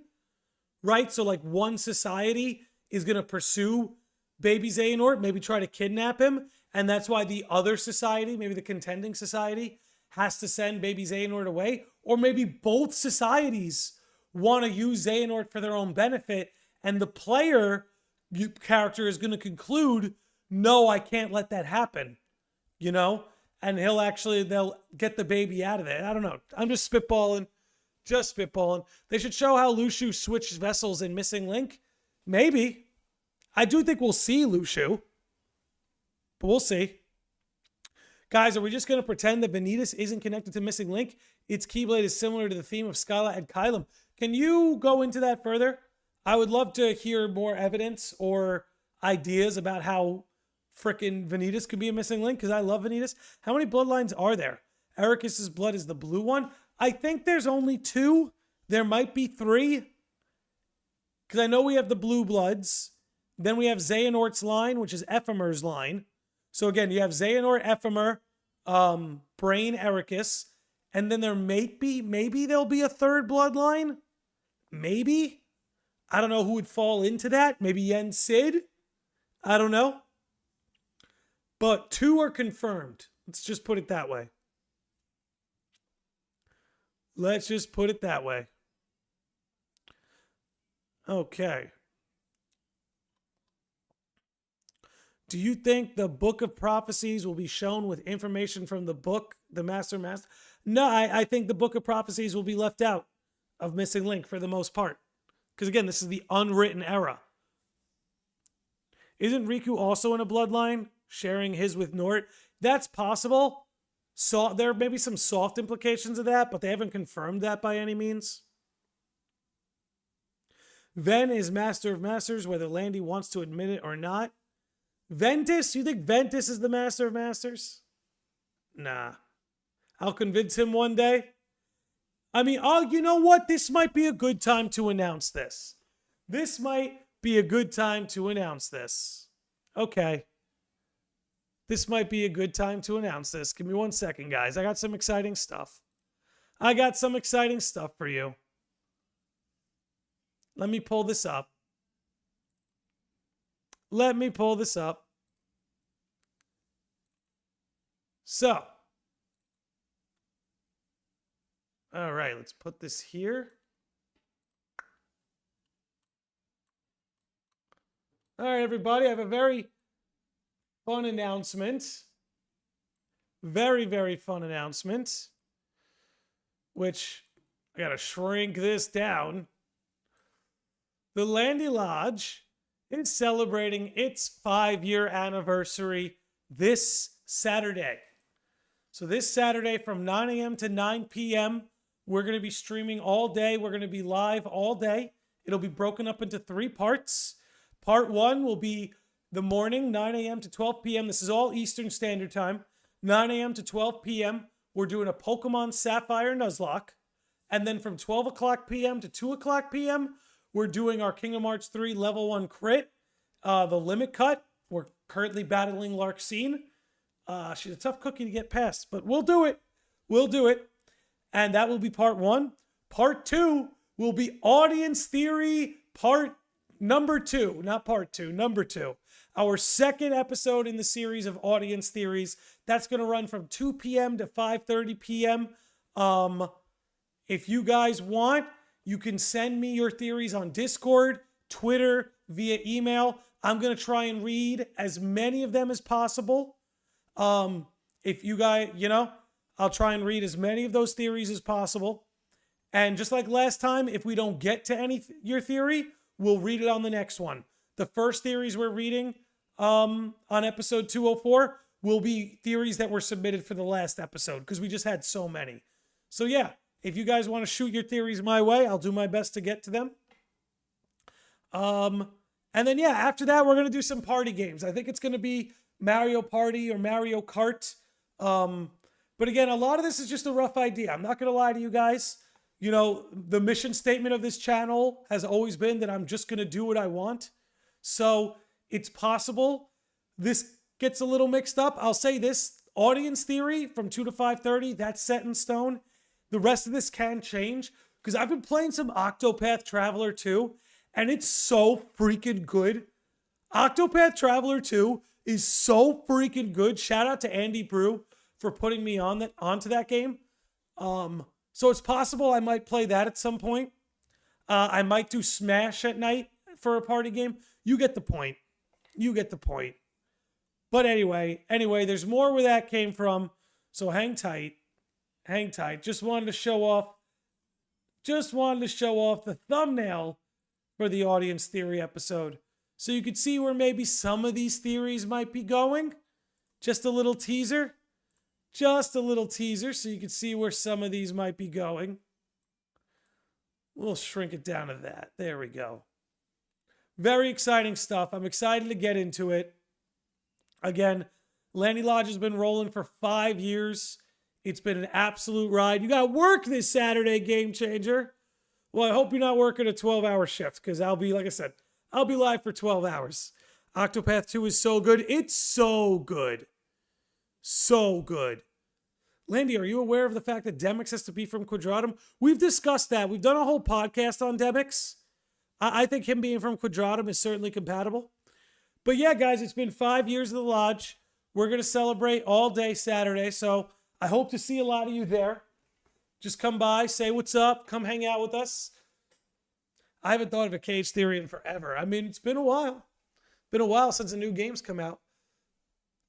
right? So like one society is going to pursue baby Xehanort, maybe try to kidnap him, and that's why the other society, maybe the contending society, has to send baby Xehanort away. Or maybe both societies want to use Xehanort for their own benefit, and the player character is going to conclude, no, I can't let that happen, you know? And they'll get the baby out of there. I don't know. I'm just spitballing. They should show how Lushu switched vessels in Missing Link. Maybe. I do think we'll see Lushu. But we'll see. Guys, are we just going to pretend that Vanitas isn't connected to Missing Link? Its Keyblade is similar to the theme of Scala and Caelum. Can you go into that further? I would love to hear more evidence or ideas about how frickin' Vanitas could be a Missing Link, because I love Vanitas. How many bloodlines are there? Ericus's blood is the blue one. I think there's only 2. There might be 3. Because I know we have the blue bloods. Then we have Xehanort's line, which is Ephemer's line. So again, you have Xehanort, Ephemer, Brain, Ericus. And then there maybe there'll be a 3rd bloodline. Maybe. I don't know who would fall into that. Maybe Yen Sid. I don't know. But 2 are confirmed. Let's just put it that way. Okay. Do you think the Book of Prophecies will be shown with information from the book, the Master? No, I think the Book of Prophecies will be left out of Missing Link for the most part. Because again, this is the unwritten era. Isn't Riku also in a bloodline, sharing his with Nort? That's possible. So there may be some soft implications of that, but they haven't confirmed that by any means. Ven is Master of Masters, whether Landy wants to admit it or not. Ventus? You think Ventus is the Master of Masters? Nah. I'll convince him one day. I mean, you know what? This might be a good time to announce this. Okay. This might be a good time to announce this. Give me 1 second, guys. I got some exciting stuff. For you. Let me pull this up. So. All right, let's put this here. All right, everybody. I have a very fun announcement. Very, very fun announcement. Which, I gotta shrink this down. The Landy Lodge is celebrating its 5-year anniversary this Saturday. So this Saturday from 9 a.m. to 9 p.m., we're going to be streaming all day. We're going to be live all day. It'll be broken up into 3 parts. Part 1 will be the morning, 9 a.m. to 12 p.m. This is all Eastern Standard Time. 9 a.m. to 12 p.m., we're doing a Pokemon Sapphire Nuzlocke. And then from 12 o'clock p.m. to 2 o'clock p.m., we're doing our Kingdom Hearts 3 Level 1 Crit, the Limit Cut. We're currently battling Larxene. She's a tough cookie to get past, but we'll do it. And that will be part 1. Part 2 will be Audience Theory number 2. Not part 2, number 2. Our second episode in the series of Audience Theories. That's going to run from 2 p.m. to 5:30 p.m. If you guys want, you can send me your theories on Discord, Twitter, via email. I'm going to try and read as many of them as possible. If you guys, I'll try and read as many of those theories as possible. And just like last time, if we don't get to your theory, we'll read it on the next one. the first theories we're reading on episode 204 will be theories that were submitted for the last episode because we just had so many. So yeah, if you guys want to shoot your theories my way, I'll do my best to get to them. And then yeah, after that, we're going to do some party games. I think it's going to be Mario Party or Mario Kart. But again, a lot of this is just a rough idea. I'm not going to lie to you guys. You know, the mission statement of this channel has always been that I'm just going to do what I want. So it's possible this gets a little mixed up. I'll say this, audience theory from 2 to 5:30, that's set in stone. The rest of this can change because I've been playing some Octopath Traveler 2 and it's so freaking good. Octopath Traveler 2 is so freaking good. Shout out to Andy Brew for putting me onto that game. So it's possible I might play that at some point. I might do Smash at night for a party game. You get the point. You get the point. But anyway, there's more where that came from. So hang tight. Hang tight. Just wanted to show off the thumbnail for the audience theory episode. So you could see where maybe some of these theories might be going. Just a little teaser. Just a little teaser so you can see where some of these might be going. We'll shrink it down to that. There we go. Very exciting stuff. I'm excited to get into it. Again, Landy Lodge has been rolling for 5 years. It's been an absolute ride. You got work this Saturday, Game Changer. Well, I hope you're not working a 12-hour shift because I'll be, like I said, I'll be live for 12 hours. Octopath 2 is so good. It's so good. So good. Landy, are you aware of the fact that Demix has to be from Quadratum? We've discussed that. We've done a whole podcast on Demix. I think him being from Quadratum is certainly compatible. But yeah, guys, it's been 5 years of the Lodge. We're going to celebrate all day Saturday. So I hope to see a lot of you there. Just come by, say what's up, come hang out with us. I haven't thought of a cage theory in forever. I mean, it's been a while. Been a while since the new games come out.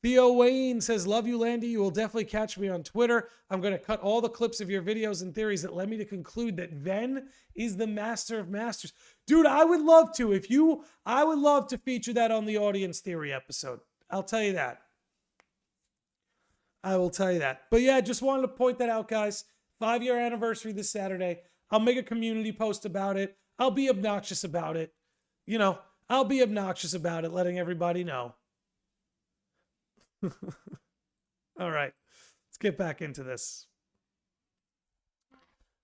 Theo Wayne says, love you, Landy. You will definitely catch me on Twitter. I'm going to cut all the clips of your videos and theories that led me to conclude that Ven is the master of masters. Dude, I would love to. I would love to feature that on the audience theory episode. I'll tell you that. I will tell you that. But yeah, just wanted to point that out, guys. 5-year anniversary this Saturday. I'll make a community post about it. I'll be obnoxious about it. You know, I'll be obnoxious about it, letting everybody know. All right, let's get back into this.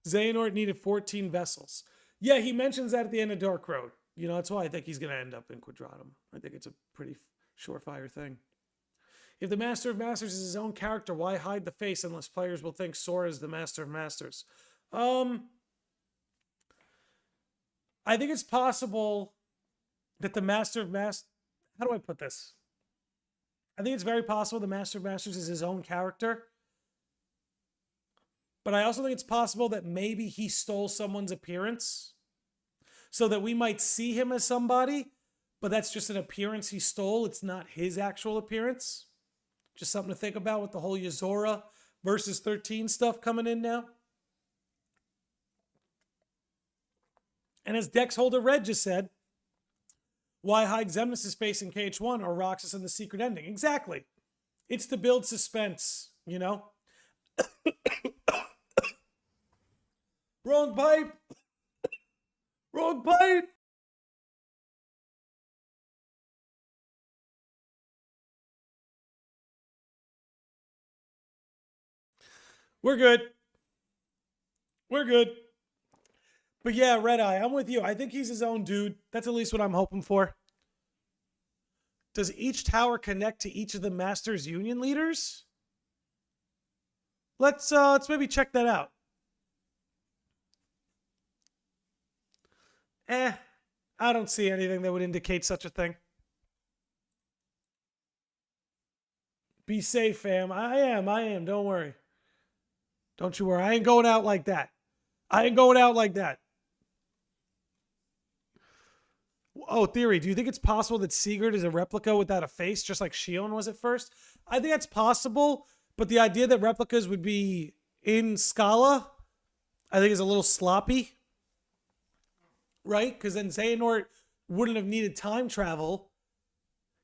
Xehanort needed 14 vessels. Yeah, he mentions that at the end of Dark Road. You know, that's why I think he's going to end up in Quadratum. I think it's a pretty surefire thing. If the Master of Masters is his own character, why hide the face unless players will think Sora is the Master of Masters? I think it's possible that the Master of Masters... How do I put this? I think it's very possible the Master of Masters is his own character. But I also think it's possible that maybe he stole someone's appearance so that we might see him as somebody, but that's just an appearance he stole. It's not his actual appearance. Just something to think about with the whole Yozora versus 13 stuff coming in now. And as Dex Holder Red just said, why hide Xemnas' face in KH1 or Roxas in the secret ending? Exactly. It's to build suspense, you know? Wrong pipe! Wrong pipe! We're good. We're good. But yeah, Red Eye, I'm with you. I think he's his own dude. That's at least what I'm hoping for. Does each tower connect to each of the Masters Union leaders? Let's maybe check that out. I don't see anything that would indicate such a thing. Be safe, fam. I am. Don't worry. Don't you worry. I ain't going out like that. I ain't going out like that. Oh, theory. Do you think it's possible that Sigurd is a replica without a face, just like Shion was at first? I think that's possible, but the idea that replicas would be in Scala, I think is a little sloppy. Right? Because then Xehanort wouldn't have needed time travel.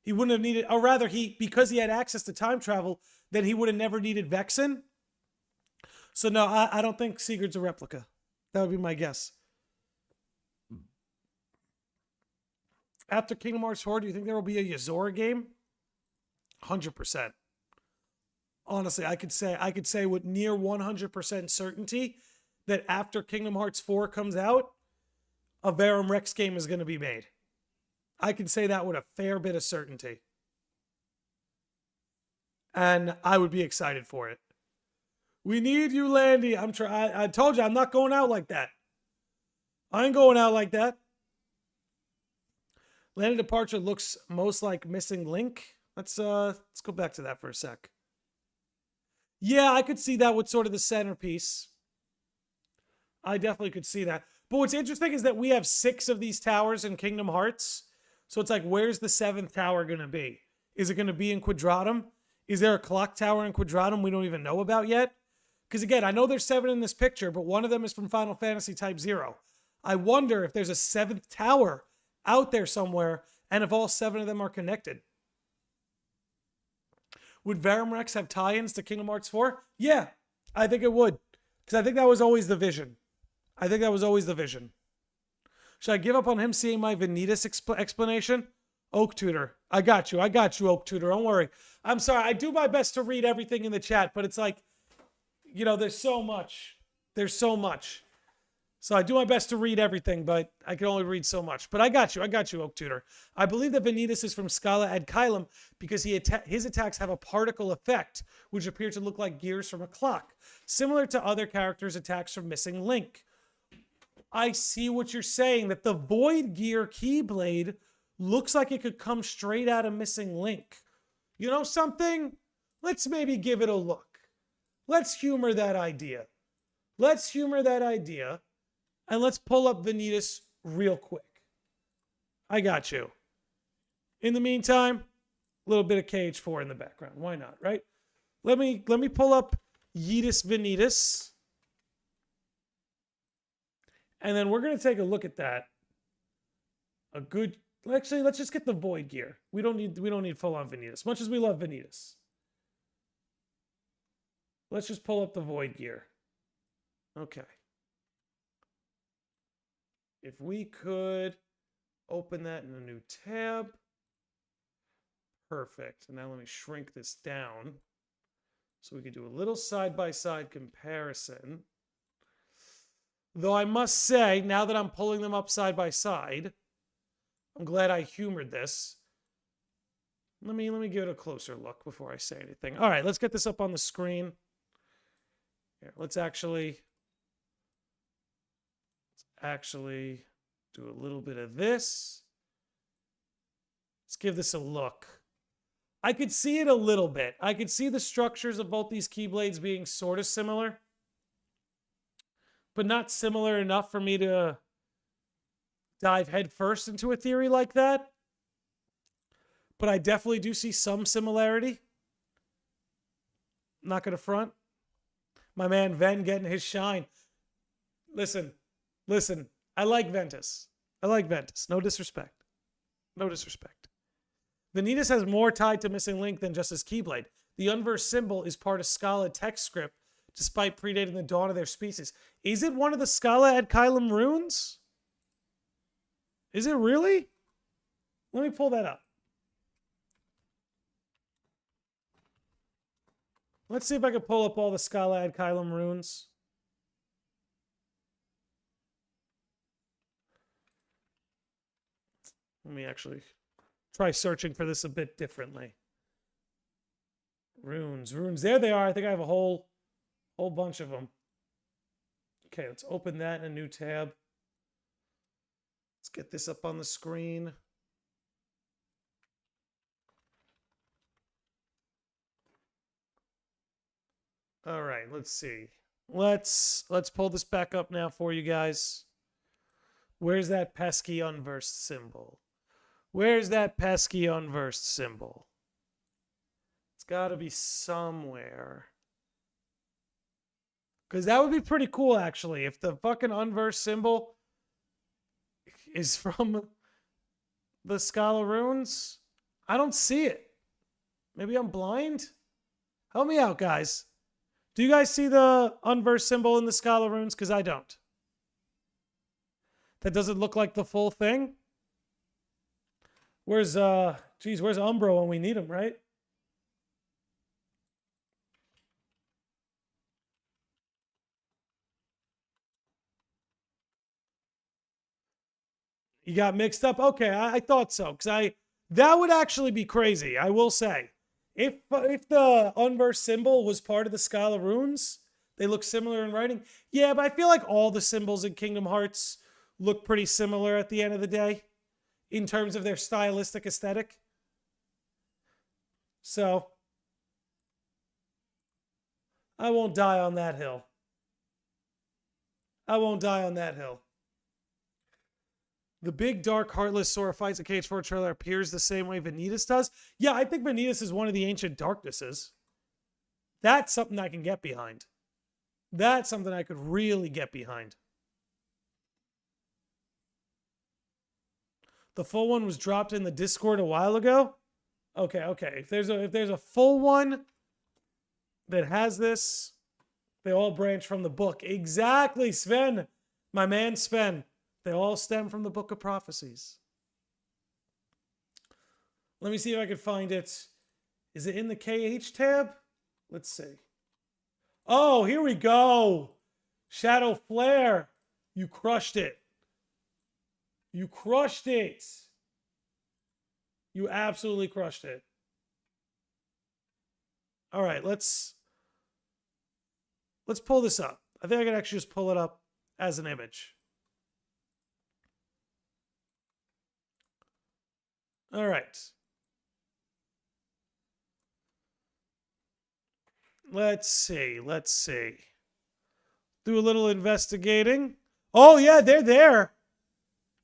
He wouldn't have needed, or rather, because he had access to time travel, then he would have never needed Vexen. So no, I don't think Sigurd's a replica. That would be my guess. After Kingdom Hearts 4, do you think there will be a Yozora game? 100%. Honestly, I could say with near 100% certainty that after Kingdom Hearts 4 comes out, a Verum Rex game is going to be made. I can say that with a fair bit of certainty. And I would be excited for it. We need you, Landy. I told you, I'm not going out like that. I ain't going out like that. Landy Departure looks most like Missing Link. Let's go back to that for a sec. Yeah, I could see that with sort of the centerpiece. I definitely could see that. But what's interesting is that we have 6 of these towers in Kingdom Hearts. So it's like, where's the 7th tower going to be? Is it going to be in Quadratum? Is there a clock tower in Quadratum we don't even know about yet? Because again, I know there's 7 in this picture, but one of them is from Final Fantasy Type 0. I wonder if there's a 7th tower out there somewhere, and if all 7 of them are connected. Would Verum Rex have tie-ins to Kingdom Hearts 4? Yeah, I think it would. Because I think that was always the vision. Should I give up on him seeing my Vanitas explanation? Oak Tutor. I got you, Oak Tutor. Don't worry. I'm sorry. I do my best to read everything in the chat, but it's like, you know, there's so much. So I do my best to read everything, but I can only read so much. But I got you, Oak Tutor. I believe that Vanitas is from Scala ad Caelum because his attacks have a particle effect, which appear to look like gears from a clock, similar to other characters' attacks from Missing Link. I see what you're saying, that the Void Gear Keyblade looks like it could come straight out of Missing Link. You know something? Let's maybe give it a look. Let's humor that idea. And let's pull up Vanitas real quick. I got you. In the meantime, a little bit of KH4 in the background. Why not, right? Let me pull up Yeetus Vanitas. And then we're going to take a look at that. Actually, let's just get the Void Gear. We don't need full-on Vanitas, much as we love Vanitas. Let's just pull up the Void Gear. Okay. If we could open that in a new tab. Perfect. And now let me shrink this down so we can do a little side-by-side comparison. Though I must say, now that I'm pulling them up side by side, I'm glad I humored this. Let me give it a closer look before I say anything. All right, let's get this up on the screen. Here, let's actually do a little bit of this. Let's give this a look. I could see it a little bit. I could see the structures of both these Keyblades being sort of similar, but not similar enough for me to dive headfirst into a theory like that. But I definitely do see some similarity. Not gonna front. My man Ven getting his shine. Listen. I like Ventus. No disrespect. Vanitas has more tied to Missing Link than just his Keyblade. The unversed symbol is part of Scala text script, despite predating the dawn of their species. Is it one of the Scala ad Caelum runes? Is it really? Let me pull that up. Let's see if I can pull up all the Scala ad Caelum runes. Let me actually try searching for this a bit differently. Runes. There they are. I think I have a whole bunch of them. Okay, let's open that in a new tab. Let's get this up on the screen. All right, let's see. Let's pull this back up now for you guys. Where's that pesky unversed symbol? It's got to be somewhere. Because that would be pretty cool, actually, if the fucking unversed symbol is from the Scala runes? I don't see it. Maybe I'm blind? Help me out, guys. Do you guys see the unversed symbol in the Scala runes? Because I don't. That doesn't look like the full thing. Where's where's Umbro when we need him, right? You got mixed up? Okay, I thought so. Because that would actually be crazy, I will say. If the unversed symbol was part of the Scala runes, they look similar in writing. Yeah, but I feel like all the symbols in Kingdom Hearts look pretty similar at the end of the day in terms of their stylistic aesthetic. So I won't die on that hill. I won't die on that hill. The big, dark, heartless Sora fights a KH4 trailer appears the same way Vanitas does. Yeah, I think Vanitas is one of the ancient darknesses. That's something I can get behind. That's something I could really get behind. The full one was dropped in the Discord a while ago. Okay. If there's a full one that has this, they all branch from the book. Exactly, Sven. My man Sven. They all stem from the Book of Prophecies. Let me see if I can find it. Is it in the KH tab? Let's see. Oh, here we go. Shadow Flare. You crushed it. You crushed it. You absolutely crushed it. All right, let's pull this up. I think I can actually just pull it up as an image. All right. Let's see. Do a little investigating. Oh, yeah, they're there.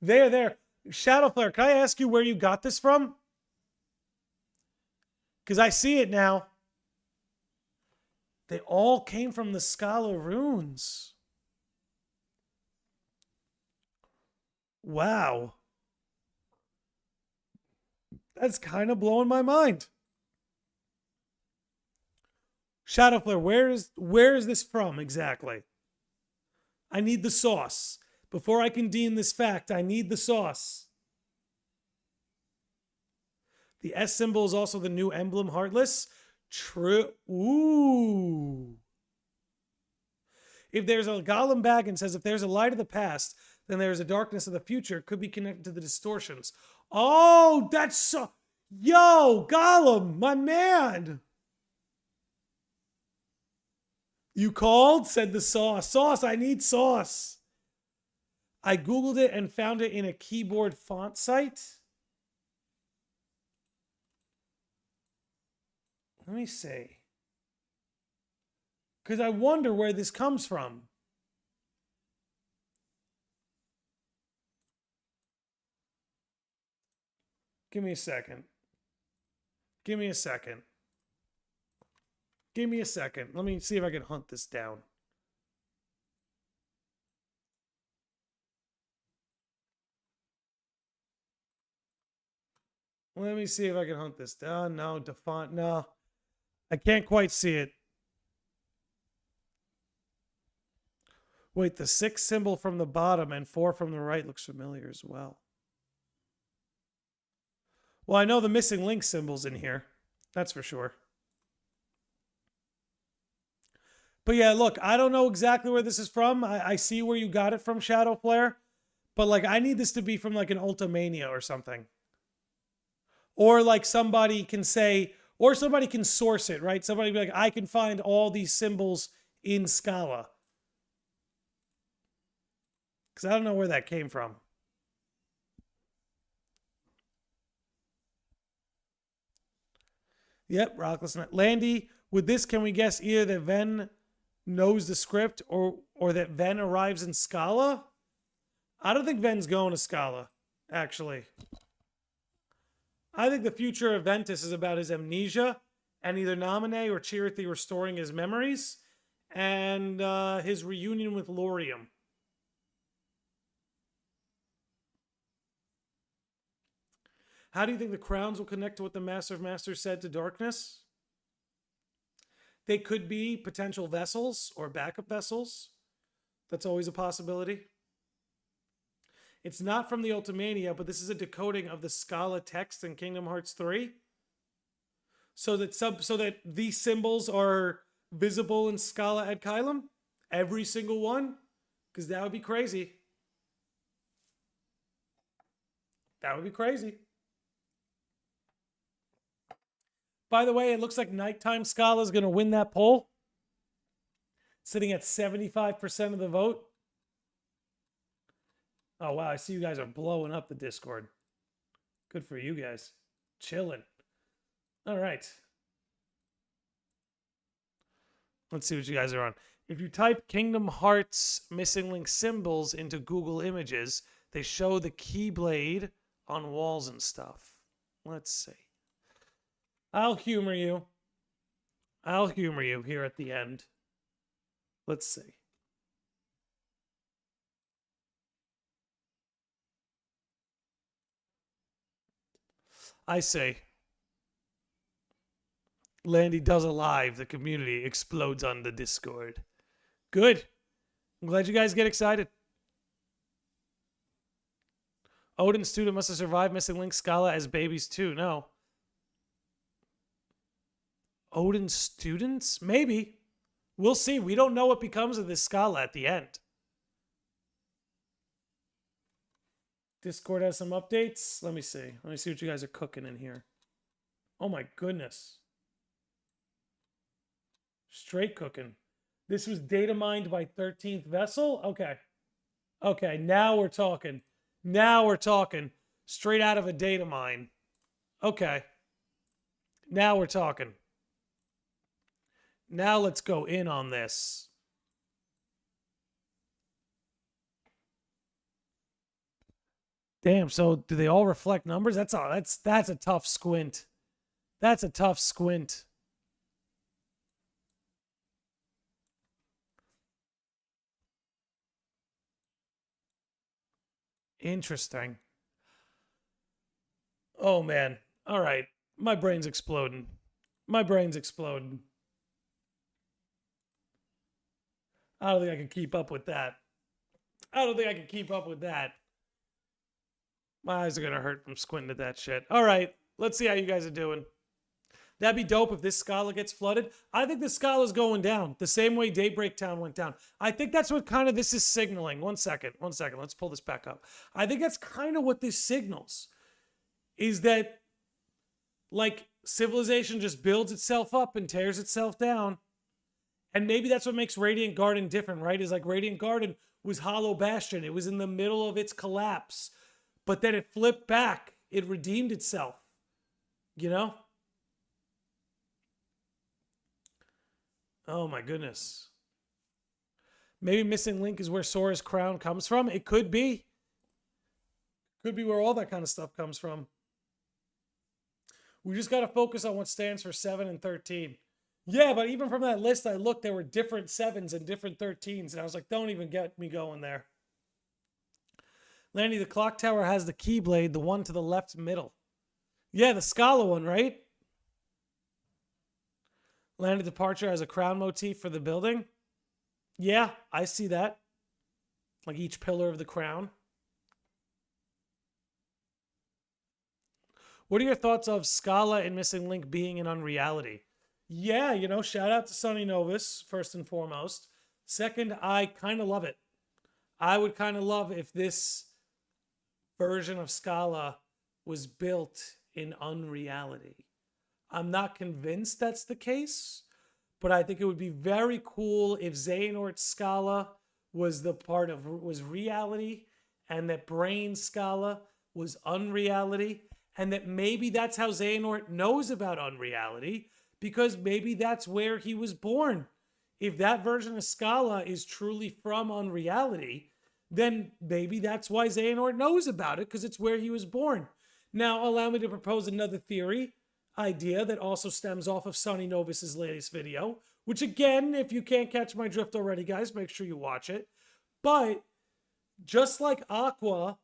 They're there. Shadowflare, can I ask you where you got this from? Because I see it now. They all came from the Scala runes. Wow. That's kind of blowing my mind. Shadowflare, where is this from exactly? I need the sauce. Before I can deem this fact, I need the sauce. The S symbol is also the new emblem, Heartless. True. Ooh. If there's a Gollum bag and says if there's a light of the past, then there's a darkness of the future. It could be connected to the distortions. Oh, that's so... Yo, Gollum, my man. You called? Said the sauce. Sauce, I need sauce. I Googled it and found it in a keyboard font site. Let me see. Because I wonder where this comes from. Give me a second. Let me see if I can hunt this down. Let me see if I can hunt this down. No, Defont. No. I can't quite see it. Wait, the 6 symbol from the bottom and 4 from the right looks familiar as well. Well, I know the missing link symbol's in here. That's for sure. But yeah, look, I don't know exactly where this is from. I see where you got it from, Shadowflare. But like, I need this to be from like an Ultimania or something. Or like somebody can say, or somebody can source it, right? Somebody be like, I can find all these symbols in Scala. Because I don't know where that came from. Yep, Rockless. Landy, with this, can we guess either that Ven knows the script or that Ven arrives in Scala? I don't think Ven's going to Scala, actually. I think the future of Ventus is about his amnesia and either Naminé or Chirithy restoring his memories and his reunion with Laurium. How do you think the crowns will connect to what the Master of Masters said to darkness? They could be potential vessels or backup vessels. That's always a possibility. It's not from the Ultimania, but this is a decoding of the Scala text in Kingdom Hearts 3. So that these symbols are visible in Scala at Caelum. Every single one. Because that would be crazy. That would be crazy. By the way, it looks like Nighttime Scala is going to win that poll. Sitting at 75% of the vote. Oh, wow. I see you guys are blowing up the Discord. Good for you guys. Chilling. All right. Let's see what you guys are on. If you type Kingdom Hearts Missing Link symbols into Google Images, they show the Keyblade on walls and stuff. Let's see. I'll humor you. I'll humor you here at the end. Let's see. I say, Landy does a live. The community explodes on the Discord. Good. I'm glad you guys get excited. Odin's student must have survived Missing Link Scala as babies too. No. Odin's students? Maybe. We'll see. We don't know what becomes of this Scala at the end. Discord has some updates. Let me see. Let me see what you guys are cooking in here. Oh my goodness. Straight cooking. This was data mined by 13th Vessel? Okay. Okay, now we're talking. Now we're talking. Straight out of a data mine. Okay. Now we're talking. Now let's go in on this. Damn, so do they all reflect numbers? That's a tough squint. That's a tough squint. Interesting. Oh man. All right. My brain's exploding. My brain's exploding. I don't think I can keep up with that. I don't think I can keep up with that. My eyes are going to hurt from squinting at that shit. All right. Let's see how you guys are doing. That'd be dope if this Scala gets flooded. I think the Scala's going down the same way Daybreak Town went down. I think that's what kind of this is signaling. One second. Let's pull this back up. I think that's kind of what this signals. Is that, like, civilization just builds itself up and tears itself down. And maybe that's what makes Radiant Garden different, right? Is like Radiant Garden was Hollow Bastion. It was in the middle of its collapse. But then it flipped back. It redeemed itself. You know? Oh my goodness. Maybe Missing Link is where Sora's crown comes from. It could be. Could be where all that kind of stuff comes from. We just got to focus on what stands for 7 and 13. Yeah, but even from that list I looked, there were different 7s and different 13s. And I was like, don't even get me going there. Landy, the clock tower has the Keyblade, the one to the left middle. Yeah, the Scala one, right? Landy Departure has a crown motif for the building. Yeah, I see that. Like each pillar of the crown. What are your thoughts of Scala and Missing Link being an unreality? Yeah, you know, shout out to Sonny Novus, first and foremost. Second, I kind of love it. I would kind of love if this version of Scala was built in unreality. I'm not convinced that's the case, but I think it would be very cool if Xehanort's Scala was reality, and that Brain Scala was unreality, and that maybe that's how Xehanort knows about unreality, because maybe that's where he was born. If that version of Scala is truly from unreality, then maybe that's why Xehanort knows about it, because it's where he was born. Now, allow me to propose another idea that also stems off of Sonny Novus's latest video, which again, if you can't catch my drift already, guys, make sure you watch it. But just like Aqua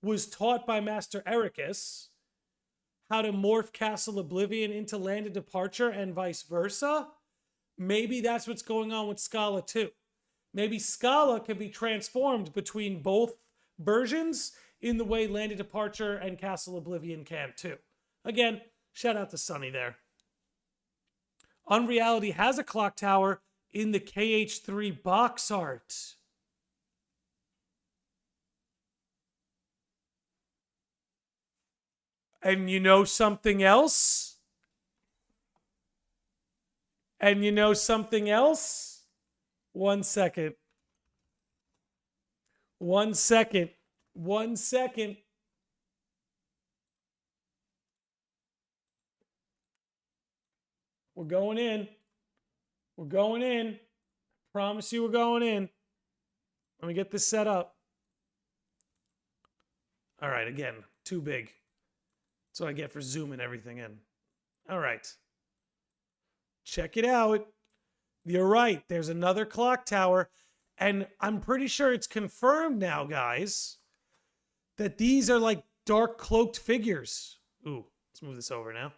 was taught by Master Ericus, how to morph Castle Oblivion into Land of Departure and vice versa. Maybe that's what's going on with Scala too. Maybe Scala can be transformed between both versions in the way Land of Departure and Castle Oblivion can too. Again, shout out to Sunny there. Unreality has a clock tower in the KH3 box art. And you know something else? And you know something else? 1 second. 1 second. 1 second. We're going in. We're going in. Promise you we're going in. Let me get this set up. All right, again, too big. That's what I get for zooming everything in. All right. Check it out. You're right. There's another clock tower. And I'm pretty sure it's confirmed now, guys, that these are like dark cloaked figures. Ooh, let's move this over now.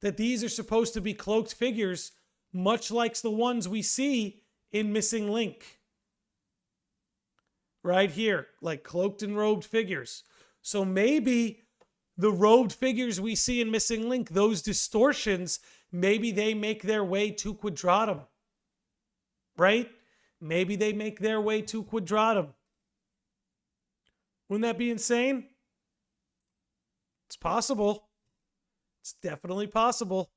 That these are supposed to be cloaked figures, much like the ones we see in Missing Link. Right here, like cloaked and robed figures. So maybe the robed figures we see in Missing Link, those distortions, maybe they make their way to Quadratum. Right? Maybe they make their way to Quadratum. Wouldn't that be insane? It's possible. It's definitely possible.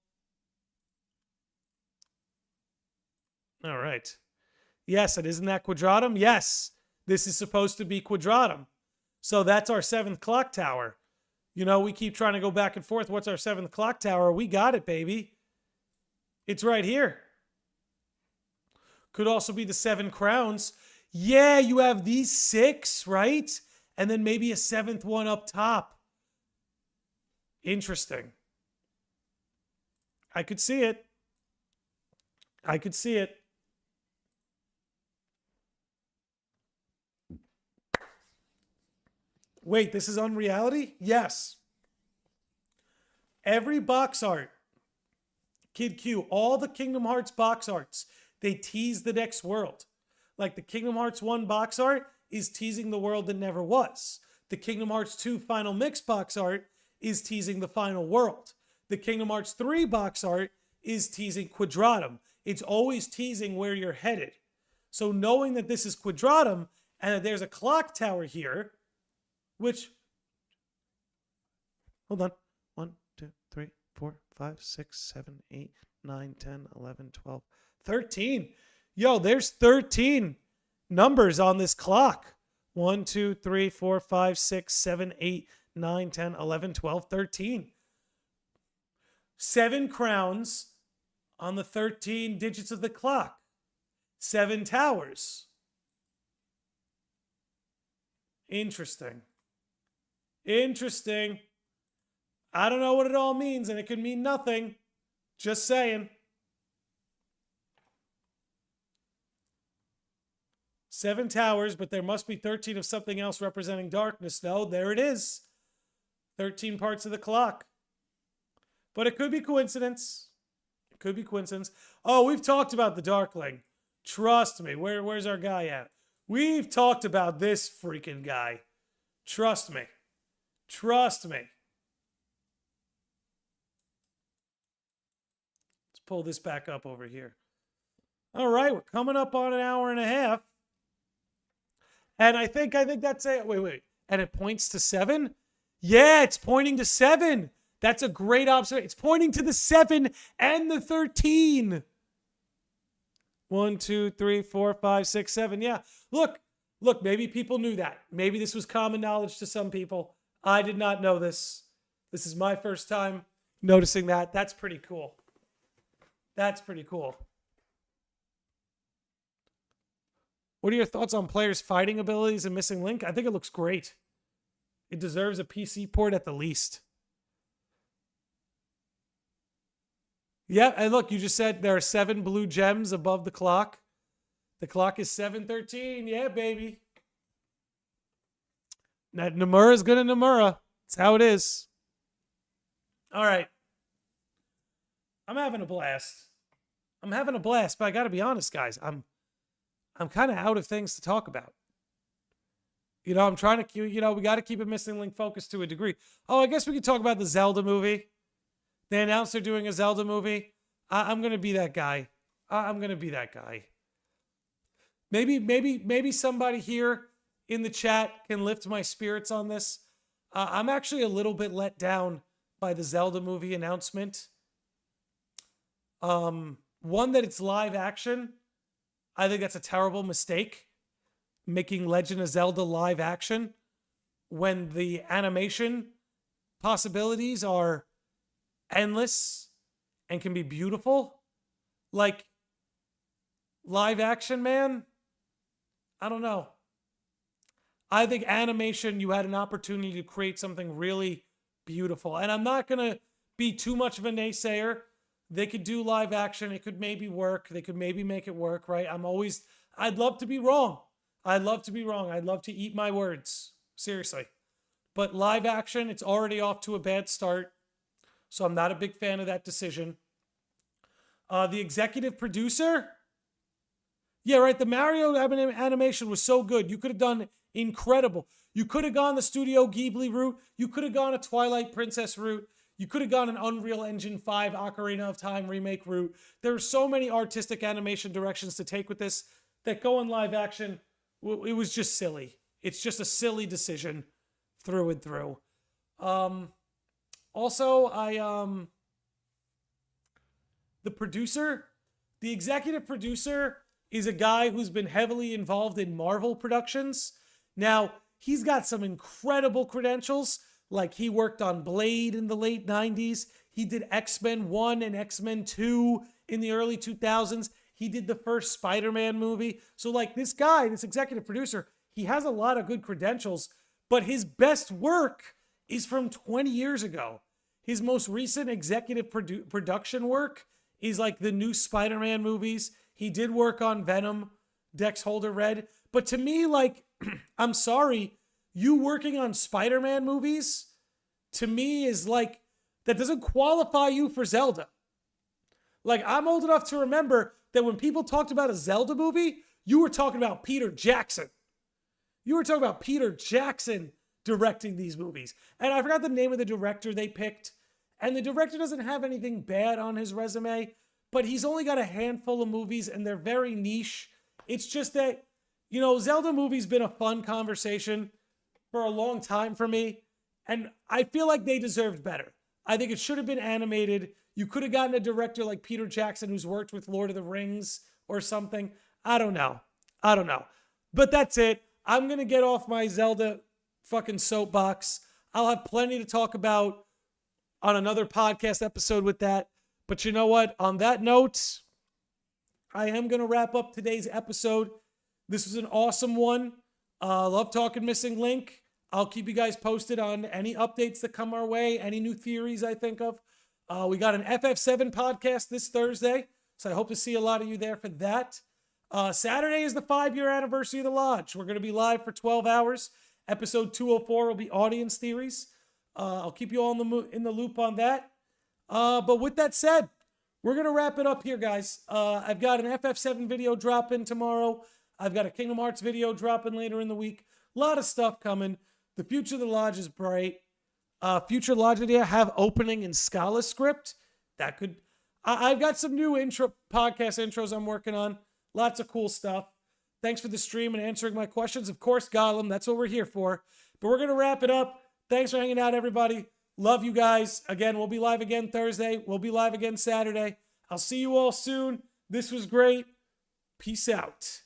All right. Yes, it isn't that Quadratum? Yes, this is supposed to be Quadratum. So that's our 7th clock tower. You know, we keep trying to go back and forth. What's our 7th clock tower? We got it, baby. It's right here. Could also be the 7 crowns. Yeah, you have these 6, right? And then maybe a 7th one up top. Interesting. I could see it. I could see it. Wait, this is Unreality? Yes. Every box art, Kid Q, all the Kingdom Hearts box arts, they tease the next world. Like the Kingdom Hearts 1 box art is teasing the world that never was. The Kingdom Hearts 2 Final Mix box art is teasing the final world. The Kingdom Hearts 3 box art is teasing Quadratum. It's always teasing where you're headed. So knowing that this is Quadratum and that there's a clock tower here, which, hold on, 1, 2, 3, 4, 5, 6, 7, 8, 9, 10, 11, 12, 13. Yo, there's 13 numbers on this clock. 1, 2, 3, 4, 5, 6, 7, 8, 9, 10, 11, 12, 13. 7 crowns on the 13 digits of the clock. 7 towers. Interesting. Interesting. I don't know what it all means, and it could mean nothing. Just saying. 7 towers, but there must be 13 of something else representing darkness. No, there it is. 13 parts of the clock. But it could be coincidence. It could be coincidence. Oh, we've talked about the Darkling. Trust me. Where's our guy at? We've talked about this freaking guy. Trust me. Trust me. Let's pull this back up over here. All right, we're coming up on an hour and a half. And I think that's it. Wait. And it points to 7? Yeah, it's pointing to 7. That's a great observation. It's pointing to the 7 and the 13. 1, 2, 3, 4, 5, 6, 7. Yeah. Look, maybe people knew that. Maybe this was common knowledge to some people. I did not know this. This is my first time noticing that. That's pretty cool. That's pretty cool. What are your thoughts on players' fighting abilities in Missing Link? I think it looks great. It deserves a PC port at the least. Yeah, and look, you just said there are 7 blue gems above the clock. The clock is 7:13. Yeah, baby. Now, Nomura's gonna Nomura. That's how it is. All right. I'm having a blast. But I got to be honest, guys. I'm kind of out of things to talk about. You know, I'm trying to, we got to keep a missing link focused to a degree. Oh, I guess we could talk about the Zelda movie. They announced they're doing a Zelda movie. I'm going to be that guy. Maybe somebody here in the chat can lift my spirits on this. I'm actually a little bit let down by the Zelda movie announcement. One, that it's live action. I think that's a terrible mistake, making Legend of Zelda live action when the animation possibilities are endless and can be beautiful. Like, live action, man, I don't know. I think animation, you had an opportunity to create something really beautiful. And I'm not going to be too much of a naysayer. They could do live action. It could maybe work. They could maybe make it work, right? I'd love to be wrong. I'd love to eat my words. Seriously. But live action, it's already off to a bad start. So I'm not a big fan of that decision. The executive producer? Yeah, right. The Mario animation was so good. You could have done incredible. You could have gone the Studio Ghibli route. You could have gone a Twilight Princess route. You could have gone an Unreal Engine 5 Ocarina of Time remake route. There are so many artistic animation directions to take with this that go in live action. It was just silly. It's just a silly decision through and through. Also, the executive producer is a guy who's been heavily involved in Marvel productions. Now, he's got some incredible credentials. Like, he worked on Blade in the late 90s. He did X-Men 1 and X-Men 2 in the early 2000s. He did the first Spider-Man movie. So, like, this guy, this executive producer, he has a lot of good credentials, but his best work is from 20 years ago. His most recent executive production work is like the new Spider-Man movies. He did work on Venom, Dex Holder Red. But to me, like, I'm sorry, you working on Spider-Man movies, to me, is like, that doesn't qualify you for Zelda. Like, I'm old enough to remember that when people talked about a Zelda movie, you were talking about Peter Jackson. You were talking about Peter Jackson directing these movies. And I forgot the name of the director they picked. And the director doesn't have anything bad on his resume, but he's only got a handful of movies and they're very niche. It's just that, Zelda movies been a fun conversation for a long time for me. And I feel like they deserved better. I think it should have been animated. You could have gotten a director like Peter Jackson who's worked with Lord of the Rings or something. I don't know. But that's it. I'm going to get off my Zelda fucking soapbox. I'll have plenty to talk about on another podcast episode with that. But you know what? On that note, I am going to wrap up today's episode. This was an awesome one. Love talking Missing Link. I'll keep you guys posted on any updates that come our way, any new theories I think of. We got an FF7 podcast this Thursday, so I hope to see a lot of you there for that. Saturday is the 5-year anniversary of the Lodge. We're going to be live for 12 hours. Episode 204 will be audience theories. I'll keep you all in the loop on that. But with that said, we're going to wrap it up here, guys. I've got an FF7 video dropping tomorrow. I've got a Kingdom Hearts video dropping later in the week. A lot of stuff coming. The future of the Lodge is bright. Future Lodge idea, have opening in Scala script. That could... I've got some new podcast intros I'm working on. Lots of cool stuff. Thanks for the stream and answering my questions. Of course, Caelum, that's what we're here for. But we're going to wrap it up. Thanks for hanging out, everybody. Love you guys. Again, we'll be live again Thursday. We'll be live again Saturday. I'll see you all soon. This was great. Peace out.